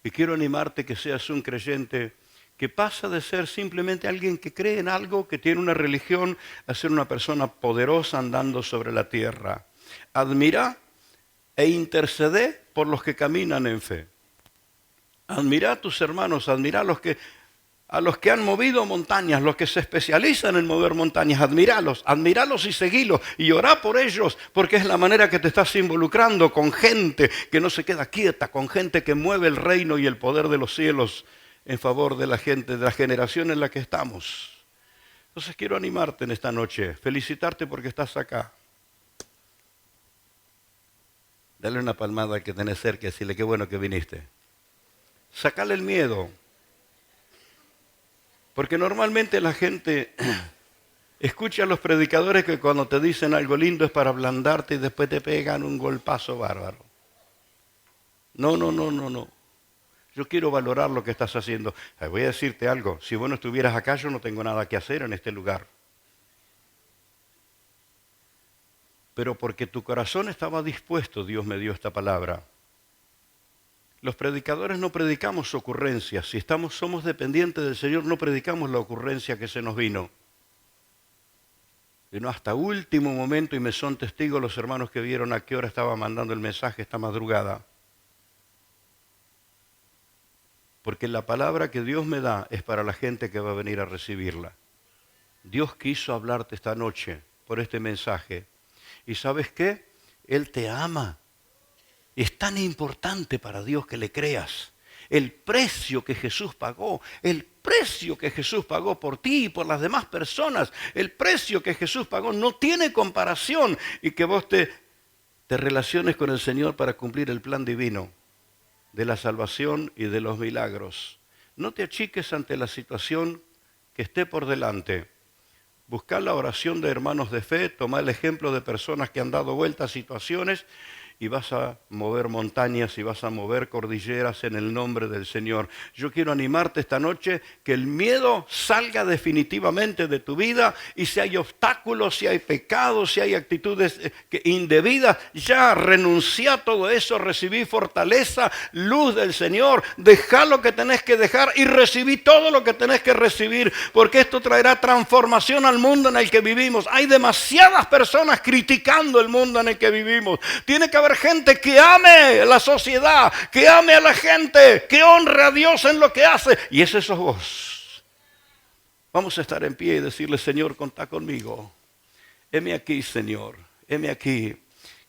Y quiero animarte que seas un creyente que pasa de ser simplemente alguien que cree en algo, que tiene una religión, a ser una persona poderosa andando sobre la tierra. Admira e intercede por los que caminan en fe. Admira a tus hermanos, admira a los que han movido montañas, los que se especializan en mover montañas, admíralos y seguilos y orá por ellos, porque es la manera que te estás involucrando con gente que no se queda quieta, con gente que mueve el reino y el poder de los cielos en favor de la gente, de la generación en la que estamos. Entonces quiero animarte en esta noche, felicitarte porque estás acá. Dale una palmada al que tenés cerca y decirle qué bueno que viniste. Sacale el miedo. Porque normalmente la gente escucha a los predicadores que cuando te dicen algo lindo es para ablandarte y después te pegan un golpazo bárbaro. No. Yo quiero valorar lo que estás haciendo. Voy a decirte algo. Si vos no estuvieras acá, yo no tengo nada que hacer en este lugar. Pero porque tu corazón estaba dispuesto, Dios me dio esta palabra. Los predicadores no predicamos ocurrencias. Si somos dependientes del Señor, no predicamos la ocurrencia que se nos vino. Vino hasta último momento y me son testigos los hermanos que vieron a qué hora estaba mandando el mensaje esta madrugada. Porque la palabra que Dios me da es para la gente que va a venir a recibirla. Dios quiso hablarte esta noche por este mensaje. ¿Y sabes qué? Él te ama. Es tan importante para Dios que le creas. El precio que Jesús pagó, el precio que Jesús pagó por ti y por las demás personas, el precio que Jesús pagó no tiene comparación, y que vos te relaciones con el Señor para cumplir el plan divino de la salvación y de los milagros. No te achiques ante la situación que esté por delante. Busca la oración de hermanos de fe, toma el ejemplo de personas que han dado vuelta a situaciones, y vas a mover montañas y vas a mover cordilleras en el nombre del Señor. Yo quiero animarte esta noche que el miedo salga definitivamente de tu vida, y si hay obstáculos, si hay pecados, si hay actitudes indebidas, ya renuncia a todo eso, recibí fortaleza, luz del Señor, dejá lo que tenés que dejar y recibí todo lo que tenés que recibir, porque esto traerá transformación al mundo en el que vivimos. Hay demasiadas personas criticando el mundo en el que vivimos. Tiene que haber gente que ame a la sociedad, que ame a la gente, que honre a Dios en lo que hace. Y ese sos vos. Vamos a estar en pie y decirle: Señor, contá conmigo. Heme aquí, Señor. Heme aquí.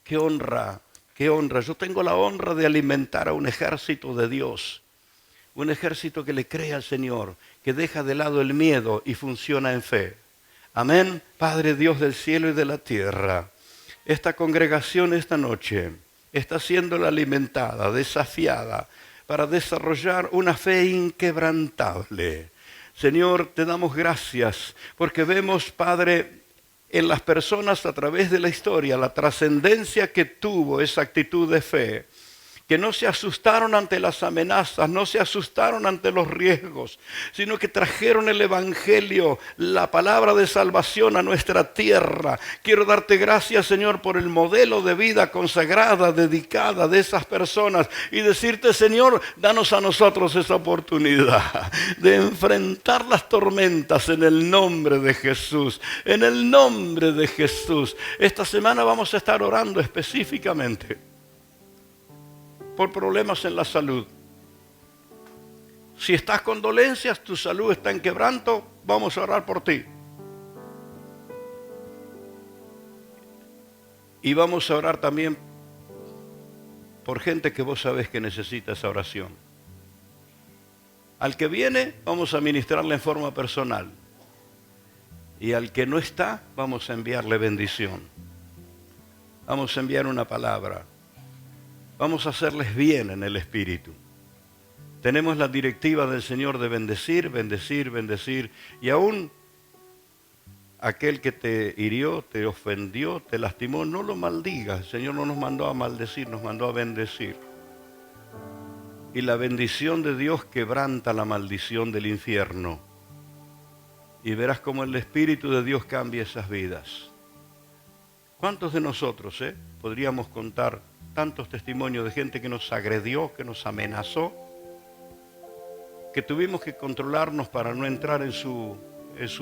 Qué honra, qué honra. Yo tengo la honra de alimentar a un ejército de Dios. Un ejército que le cree al Señor, que deja de lado el miedo y funciona en fe. Amén. Padre Dios del cielo y de la tierra, esta congregación esta noche está siendo alimentada, desafiada, para desarrollar una fe inquebrantable. Señor, te damos gracias porque vemos, Padre, en las personas a través de la historia la trascendencia que tuvo esa actitud de fe, que no se asustaron ante las amenazas, no se asustaron ante los riesgos, sino que trajeron el Evangelio, la palabra de salvación a nuestra tierra. Quiero darte gracias, Señor, por el modelo de vida consagrada, dedicada de esas personas, y decirte: Señor, danos a nosotros esa oportunidad de enfrentar las tormentas en el nombre de Jesús, en el nombre de Jesús. Esta semana vamos a estar orando específicamente por problemas en la salud. Si estás con dolencias, tu salud está en quebranto, vamos a orar por ti. Y vamos a orar también por gente que vos sabés que necesita esa oración. Al que viene, vamos a ministrarle en forma personal. Y al que no está, vamos a enviarle bendición. Vamos a enviar una palabra. Vamos a hacerles bien en el Espíritu. Tenemos la directiva del Señor de bendecir, bendecir, bendecir. Y aún aquel que te hirió, te ofendió, te lastimó, no lo maldigas. El Señor no nos mandó a maldecir, nos mandó a bendecir. Y la bendición de Dios quebranta la maldición del infierno. Y verás cómo el Espíritu de Dios cambia esas vidas. ¿Cuántos de nosotros podríamos contar tantos testimonios de gente que nos agredió, que nos amenazó, que tuvimos que controlarnos para no entrar en su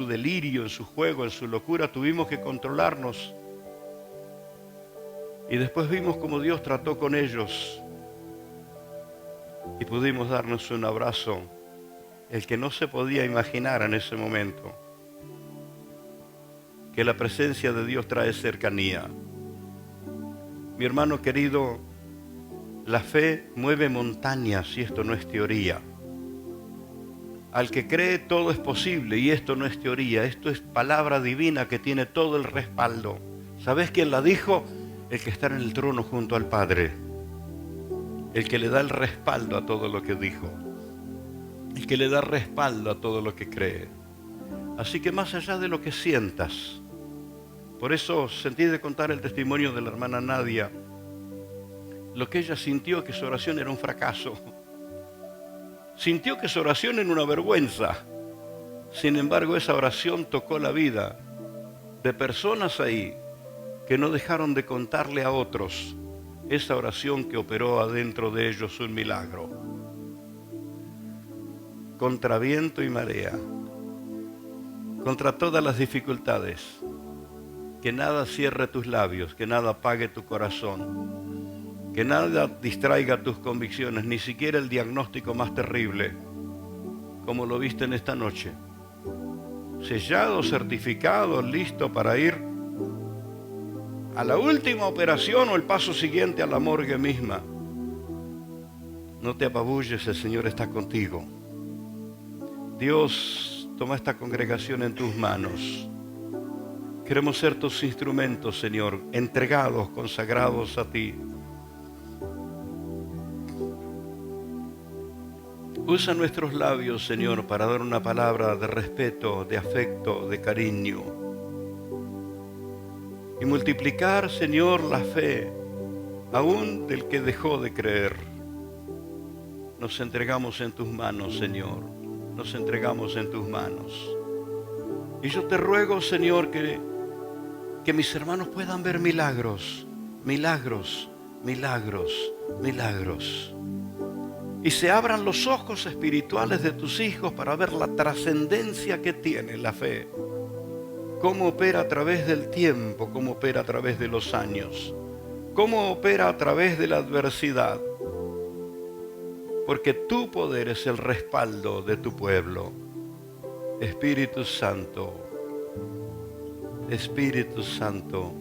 delirio, en su juego, en su locura? Tuvimos que controlarnos. Y después vimos cómo Dios trató con ellos. Y pudimos darnos un abrazo, el que no se podía imaginar en ese momento. Que la presencia de Dios trae cercanía. Mi hermano querido, la fe mueve montañas y esto no es teoría. Al que cree todo es posible y esto no es teoría, esto es palabra divina que tiene todo el respaldo. ¿Sabés quién la dijo? El que está en el trono junto al Padre. El que le da el respaldo a todo lo que dijo. El que le da respaldo a todo lo que cree. Así que más allá de lo que sientas, por eso sentí de contar el testimonio de la hermana Nadia. Lo que ella sintió, que su oración era un fracaso. Sintió que su oración era una vergüenza. Sin embargo, esa oración tocó la vida de personas ahí que no dejaron de contarle a otros esa oración que operó adentro de ellos un milagro. Contra viento y marea, contra todas las dificultades, que nada cierre tus labios, que nada apague tu corazón, que nada distraiga tus convicciones, ni siquiera el diagnóstico más terrible, como lo viste en esta noche. Sellado, certificado, listo para ir a la última operación o el paso siguiente a la morgue misma. No te apabulles, el Señor está contigo. Dios, toma esta congregación en tus manos. Queremos ser tus instrumentos, Señor, entregados, consagrados a ti. Usa nuestros labios, Señor, para dar una palabra de respeto, de afecto, de cariño. Y multiplicar, Señor, la fe, aún del que dejó de creer. Nos entregamos en tus manos, Señor. Nos entregamos en tus manos. Y yo te ruego, Señor, que mis hermanos puedan ver milagros, milagros, milagros, milagros. Y se abran los ojos espirituales de tus hijos para ver la trascendencia que tiene la fe. Cómo opera a través del tiempo, cómo opera a través de los años, cómo opera a través de la adversidad. Porque tu poder es el respaldo de tu pueblo. Espíritu Santo, Espíritu Santo,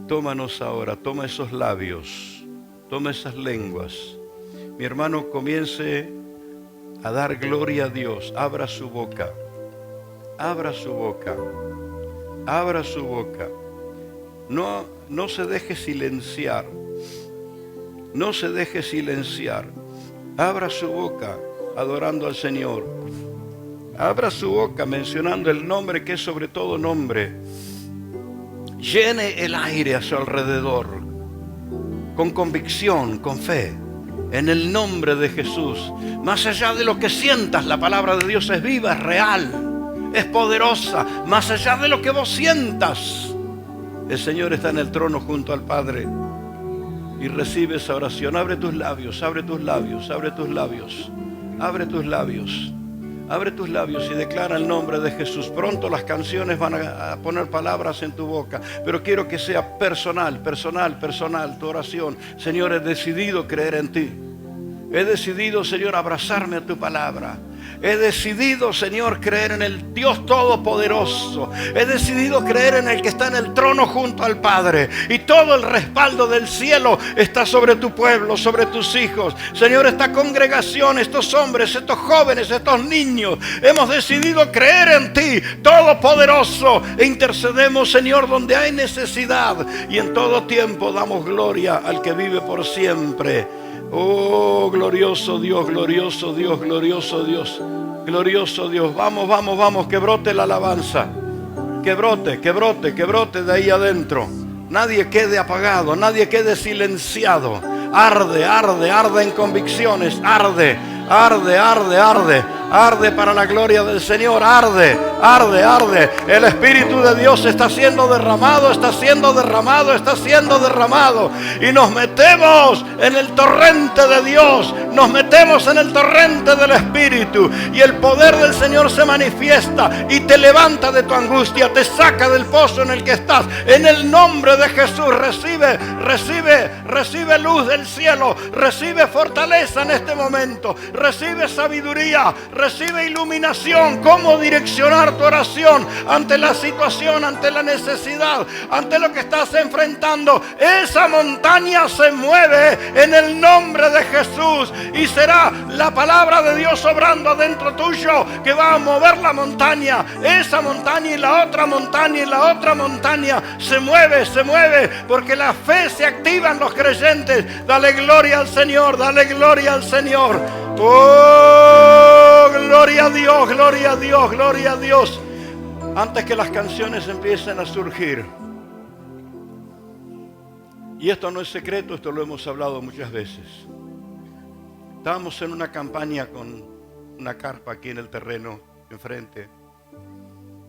tómanos ahora, toma esos labios, toma esas lenguas. Mi hermano comience a dar gloria a Dios. Abra su boca. Abra su boca. Abra su boca. No se deje silenciar. No se deje silenciar. Abra su boca adorando al Señor. Abra su boca mencionando el nombre que es sobre todo nombre. Llene el aire a su alrededor con convicción, con fe. En el nombre de Jesús, más allá de lo que sientas, la palabra de Dios es viva, es real, es poderosa. Más allá de lo que vos sientas, el Señor está en el trono junto al Padre y recibe esa oración. Abre tus labios, abre tus labios, abre tus labios, abre tus labios, abre tus labios y declara el nombre de Jesús. Pronto las canciones van a poner palabras en tu boca, pero quiero que sea personal, personal, personal tu oración. Señor, he decidido creer en ti. He decidido, Señor, abrazarme a tu palabra. He decidido, Señor, creer en el Dios Todopoderoso. He decidido creer en el que está en el trono junto al Padre. Y todo el respaldo del cielo está sobre tu pueblo, sobre tus hijos. Señor, esta congregación, estos hombres, estos jóvenes, estos niños, hemos decidido creer en ti, Todopoderoso. E intercedemos, Señor, donde hay necesidad. Y en todo tiempo damos gloria al que vive por siempre. Oh, glorioso Dios, glorioso Dios, glorioso Dios, glorioso Dios. Vamos, vamos, vamos, que brote la alabanza. Que brote, que brote, que brote de ahí adentro. Nadie quede apagado, nadie quede silenciado. Arde, arde, arde en convicciones, arde, arde, arde, arde. Arde para la gloria del Señor, arde, arde, arde. El Espíritu de Dios está siendo derramado, está siendo derramado, está siendo derramado. Y nos metemos en el torrente de Dios, nos metemos en el torrente del Espíritu. Y el poder del Señor se manifiesta y te levanta de tu angustia, te saca del pozo en el que estás. En el nombre de Jesús, recibe, recibe, recibe luz del cielo, recibe fortaleza en este momento, recibe sabiduría, recibe iluminación, cómo direccionar tu oración ante la situación, ante la necesidad, ante lo que estás enfrentando. Esa montaña se mueve en el nombre de Jesús y será la palabra de Dios obrando adentro tuyo que va a mover la montaña. Esa montaña y la otra montaña y la otra montaña se mueve porque la fe se activa en los creyentes. Dale gloria al Señor, dale gloria al Señor. Oh, gloria a Dios, gloria a Dios, gloria a Dios. Antes que las canciones empiecen a surgir, y esto no es secreto, esto lo hemos hablado muchas veces. Estábamos en una campaña con una carpa aquí en el terreno enfrente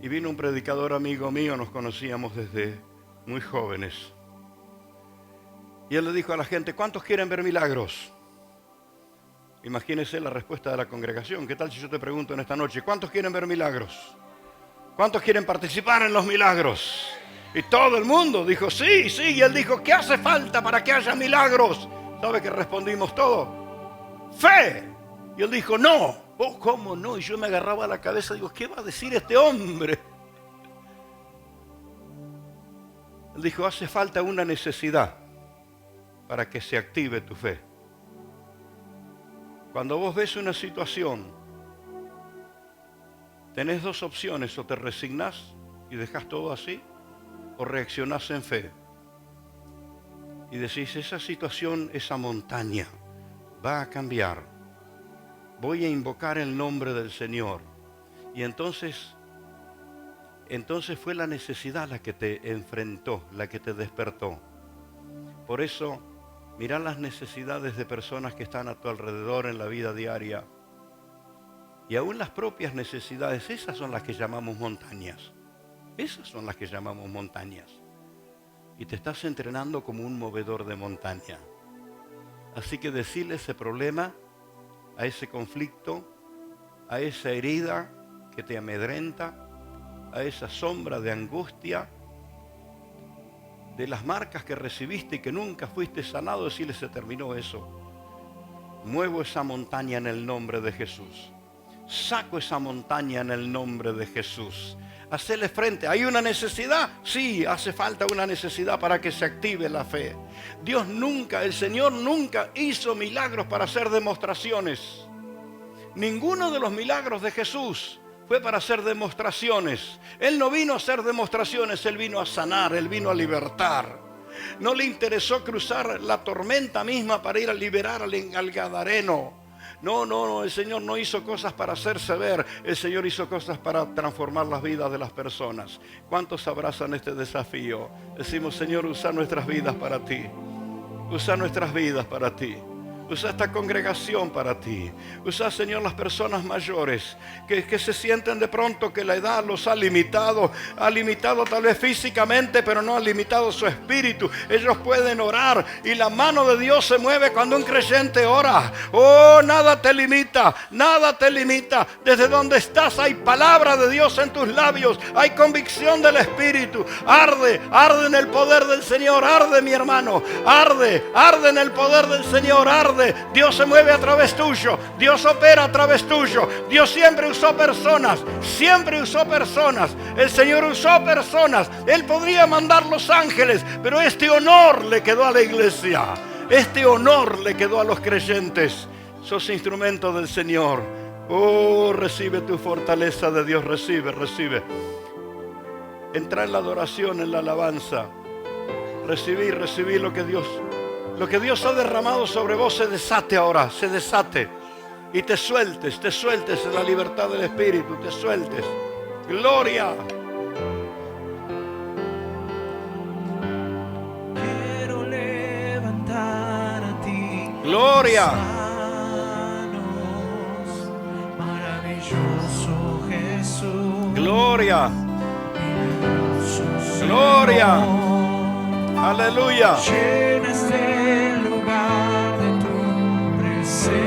y vino un predicador amigo mío, nos conocíamos desde muy jóvenes, y él le dijo a la gente: ¿cuántos quieren ver milagros? Imagínense la respuesta de la congregación. ¿Qué tal si yo te pregunto en esta noche: ¿cuántos quieren ver milagros? ¿Cuántos quieren participar en los milagros? Y todo el mundo dijo sí, sí. Y él dijo: ¿qué hace falta para que haya milagros? ¿Sabe qué respondimos todos? ¡Fe! Y él dijo: no. Oh, ¿cómo no? Y yo me agarraba la cabeza y digo: ¿qué va a decir este hombre? Él dijo, hace falta una necesidad para que se active tu fe. Cuando vos ves una situación, tenés dos opciones: o te resignás y dejás todo así, o reaccionás en fe y decís, esa situación, esa montaña va a cambiar, voy a invocar el nombre del Señor. Y entonces fue la necesidad la que te enfrentó, la que te despertó. Por eso, mirá las necesidades de personas que están a tu alrededor en la vida diaria. Y aún las propias necesidades, esas son las que llamamos montañas. Esas son las que llamamos montañas. Y te estás entrenando como un movedor de montaña. Así que decirle ese problema, a ese conflicto, a esa herida que te amedrenta, a esa sombra de angustia, de las marcas que recibiste y que nunca fuiste sanado, decirle, se terminó eso. Muevo esa montaña en el nombre de Jesús. Saco esa montaña en el nombre de Jesús. Hacerle frente. ¿Hay una necesidad? Sí, hace falta una necesidad para que se active la fe. El Señor nunca hizo milagros para hacer demostraciones. Ninguno de los milagros de Jesús fue para hacer demostraciones. Él no vino a hacer demostraciones, Él vino a sanar, Él vino a libertar. No le interesó cruzar la tormenta misma para ir a liberar al gadareno. No, el Señor no hizo cosas para hacerse ver, el Señor hizo cosas para transformar las vidas de las personas. ¿Cuántos abrazan este desafío? Decimos, Señor, usa nuestras vidas para ti. Usa nuestras vidas para ti. Usa esta congregación para ti. Usa, Señor, las personas mayores que se sienten de pronto que la edad los ha limitado tal vez físicamente, pero no ha limitado su espíritu. Ellos pueden orar y la mano de Dios se mueve cuando un creyente ora. Oh, nada te limita, nada te limita. Desde donde estás hay palabra de Dios en tus labios, hay convicción del Espíritu. Arde en el poder del Señor, arde mi hermano, arde en el poder del Señor, arde. Dios se mueve a través tuyo, Dios opera a través tuyo. Dios siempre usó personas, el Señor usó personas. Él podría mandar los ángeles, pero este honor le quedó a la iglesia, este honor le quedó a los creyentes. Sos instrumento del Señor. Oh, recibe tu fortaleza de Dios, recibe. Entra en la adoración, en la alabanza. Recibí lo que Dios ha derramado sobre vos se desate ahora, se desate. Y te sueltes en la libertad del Espíritu, te sueltes. Gloria. Quiero levantar a ti. Gloria. Manos, maravilloso Jesús. Gloria. Milagroso Gloria. Señor. Aleluya. Llena este lugar de tu presencia.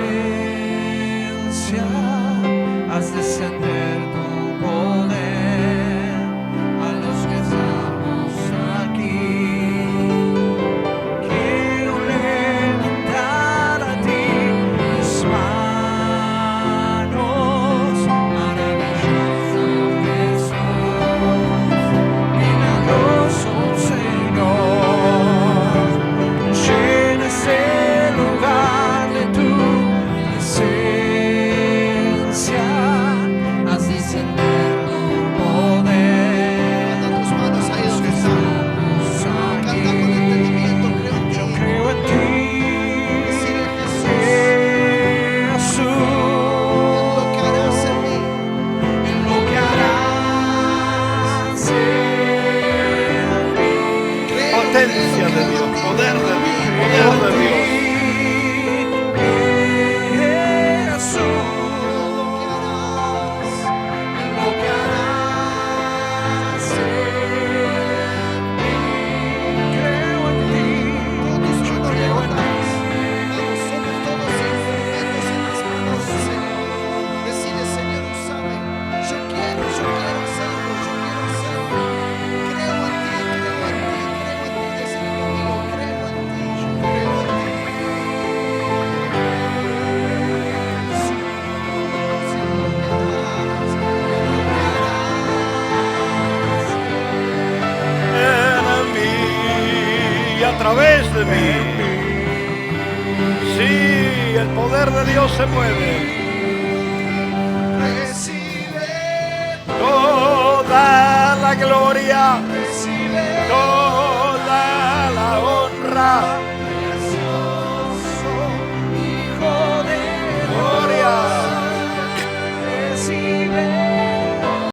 Haz descender tu poder a los que estamos aquí. Quiero levantar a ti mis manos. Maravilloso Jesús, milagroso Señor. Llena ese lugar de tu presencia. Haz descender tu poder. Levanta tus manos ahí donde estás. Canta con entendimiento, Yo creo en ti, Decirle, Jesús, lo que harás en mí. en lo que harás en mí. Potencia de Dios, poder de Dios, poder de Dios. Jesús, en lo que harás en mí. Creo en ti. Todos juntos levantados. Vamos, somos todos instrumentos en las manos del Señor. Decirle, Señor, úsame. Yo quiero hacerlo, Creo en ti, decirle conmigo. de mí. Sí, el poder de Dios se mueve. Recibe, Toda la gloria, recibe toda la honra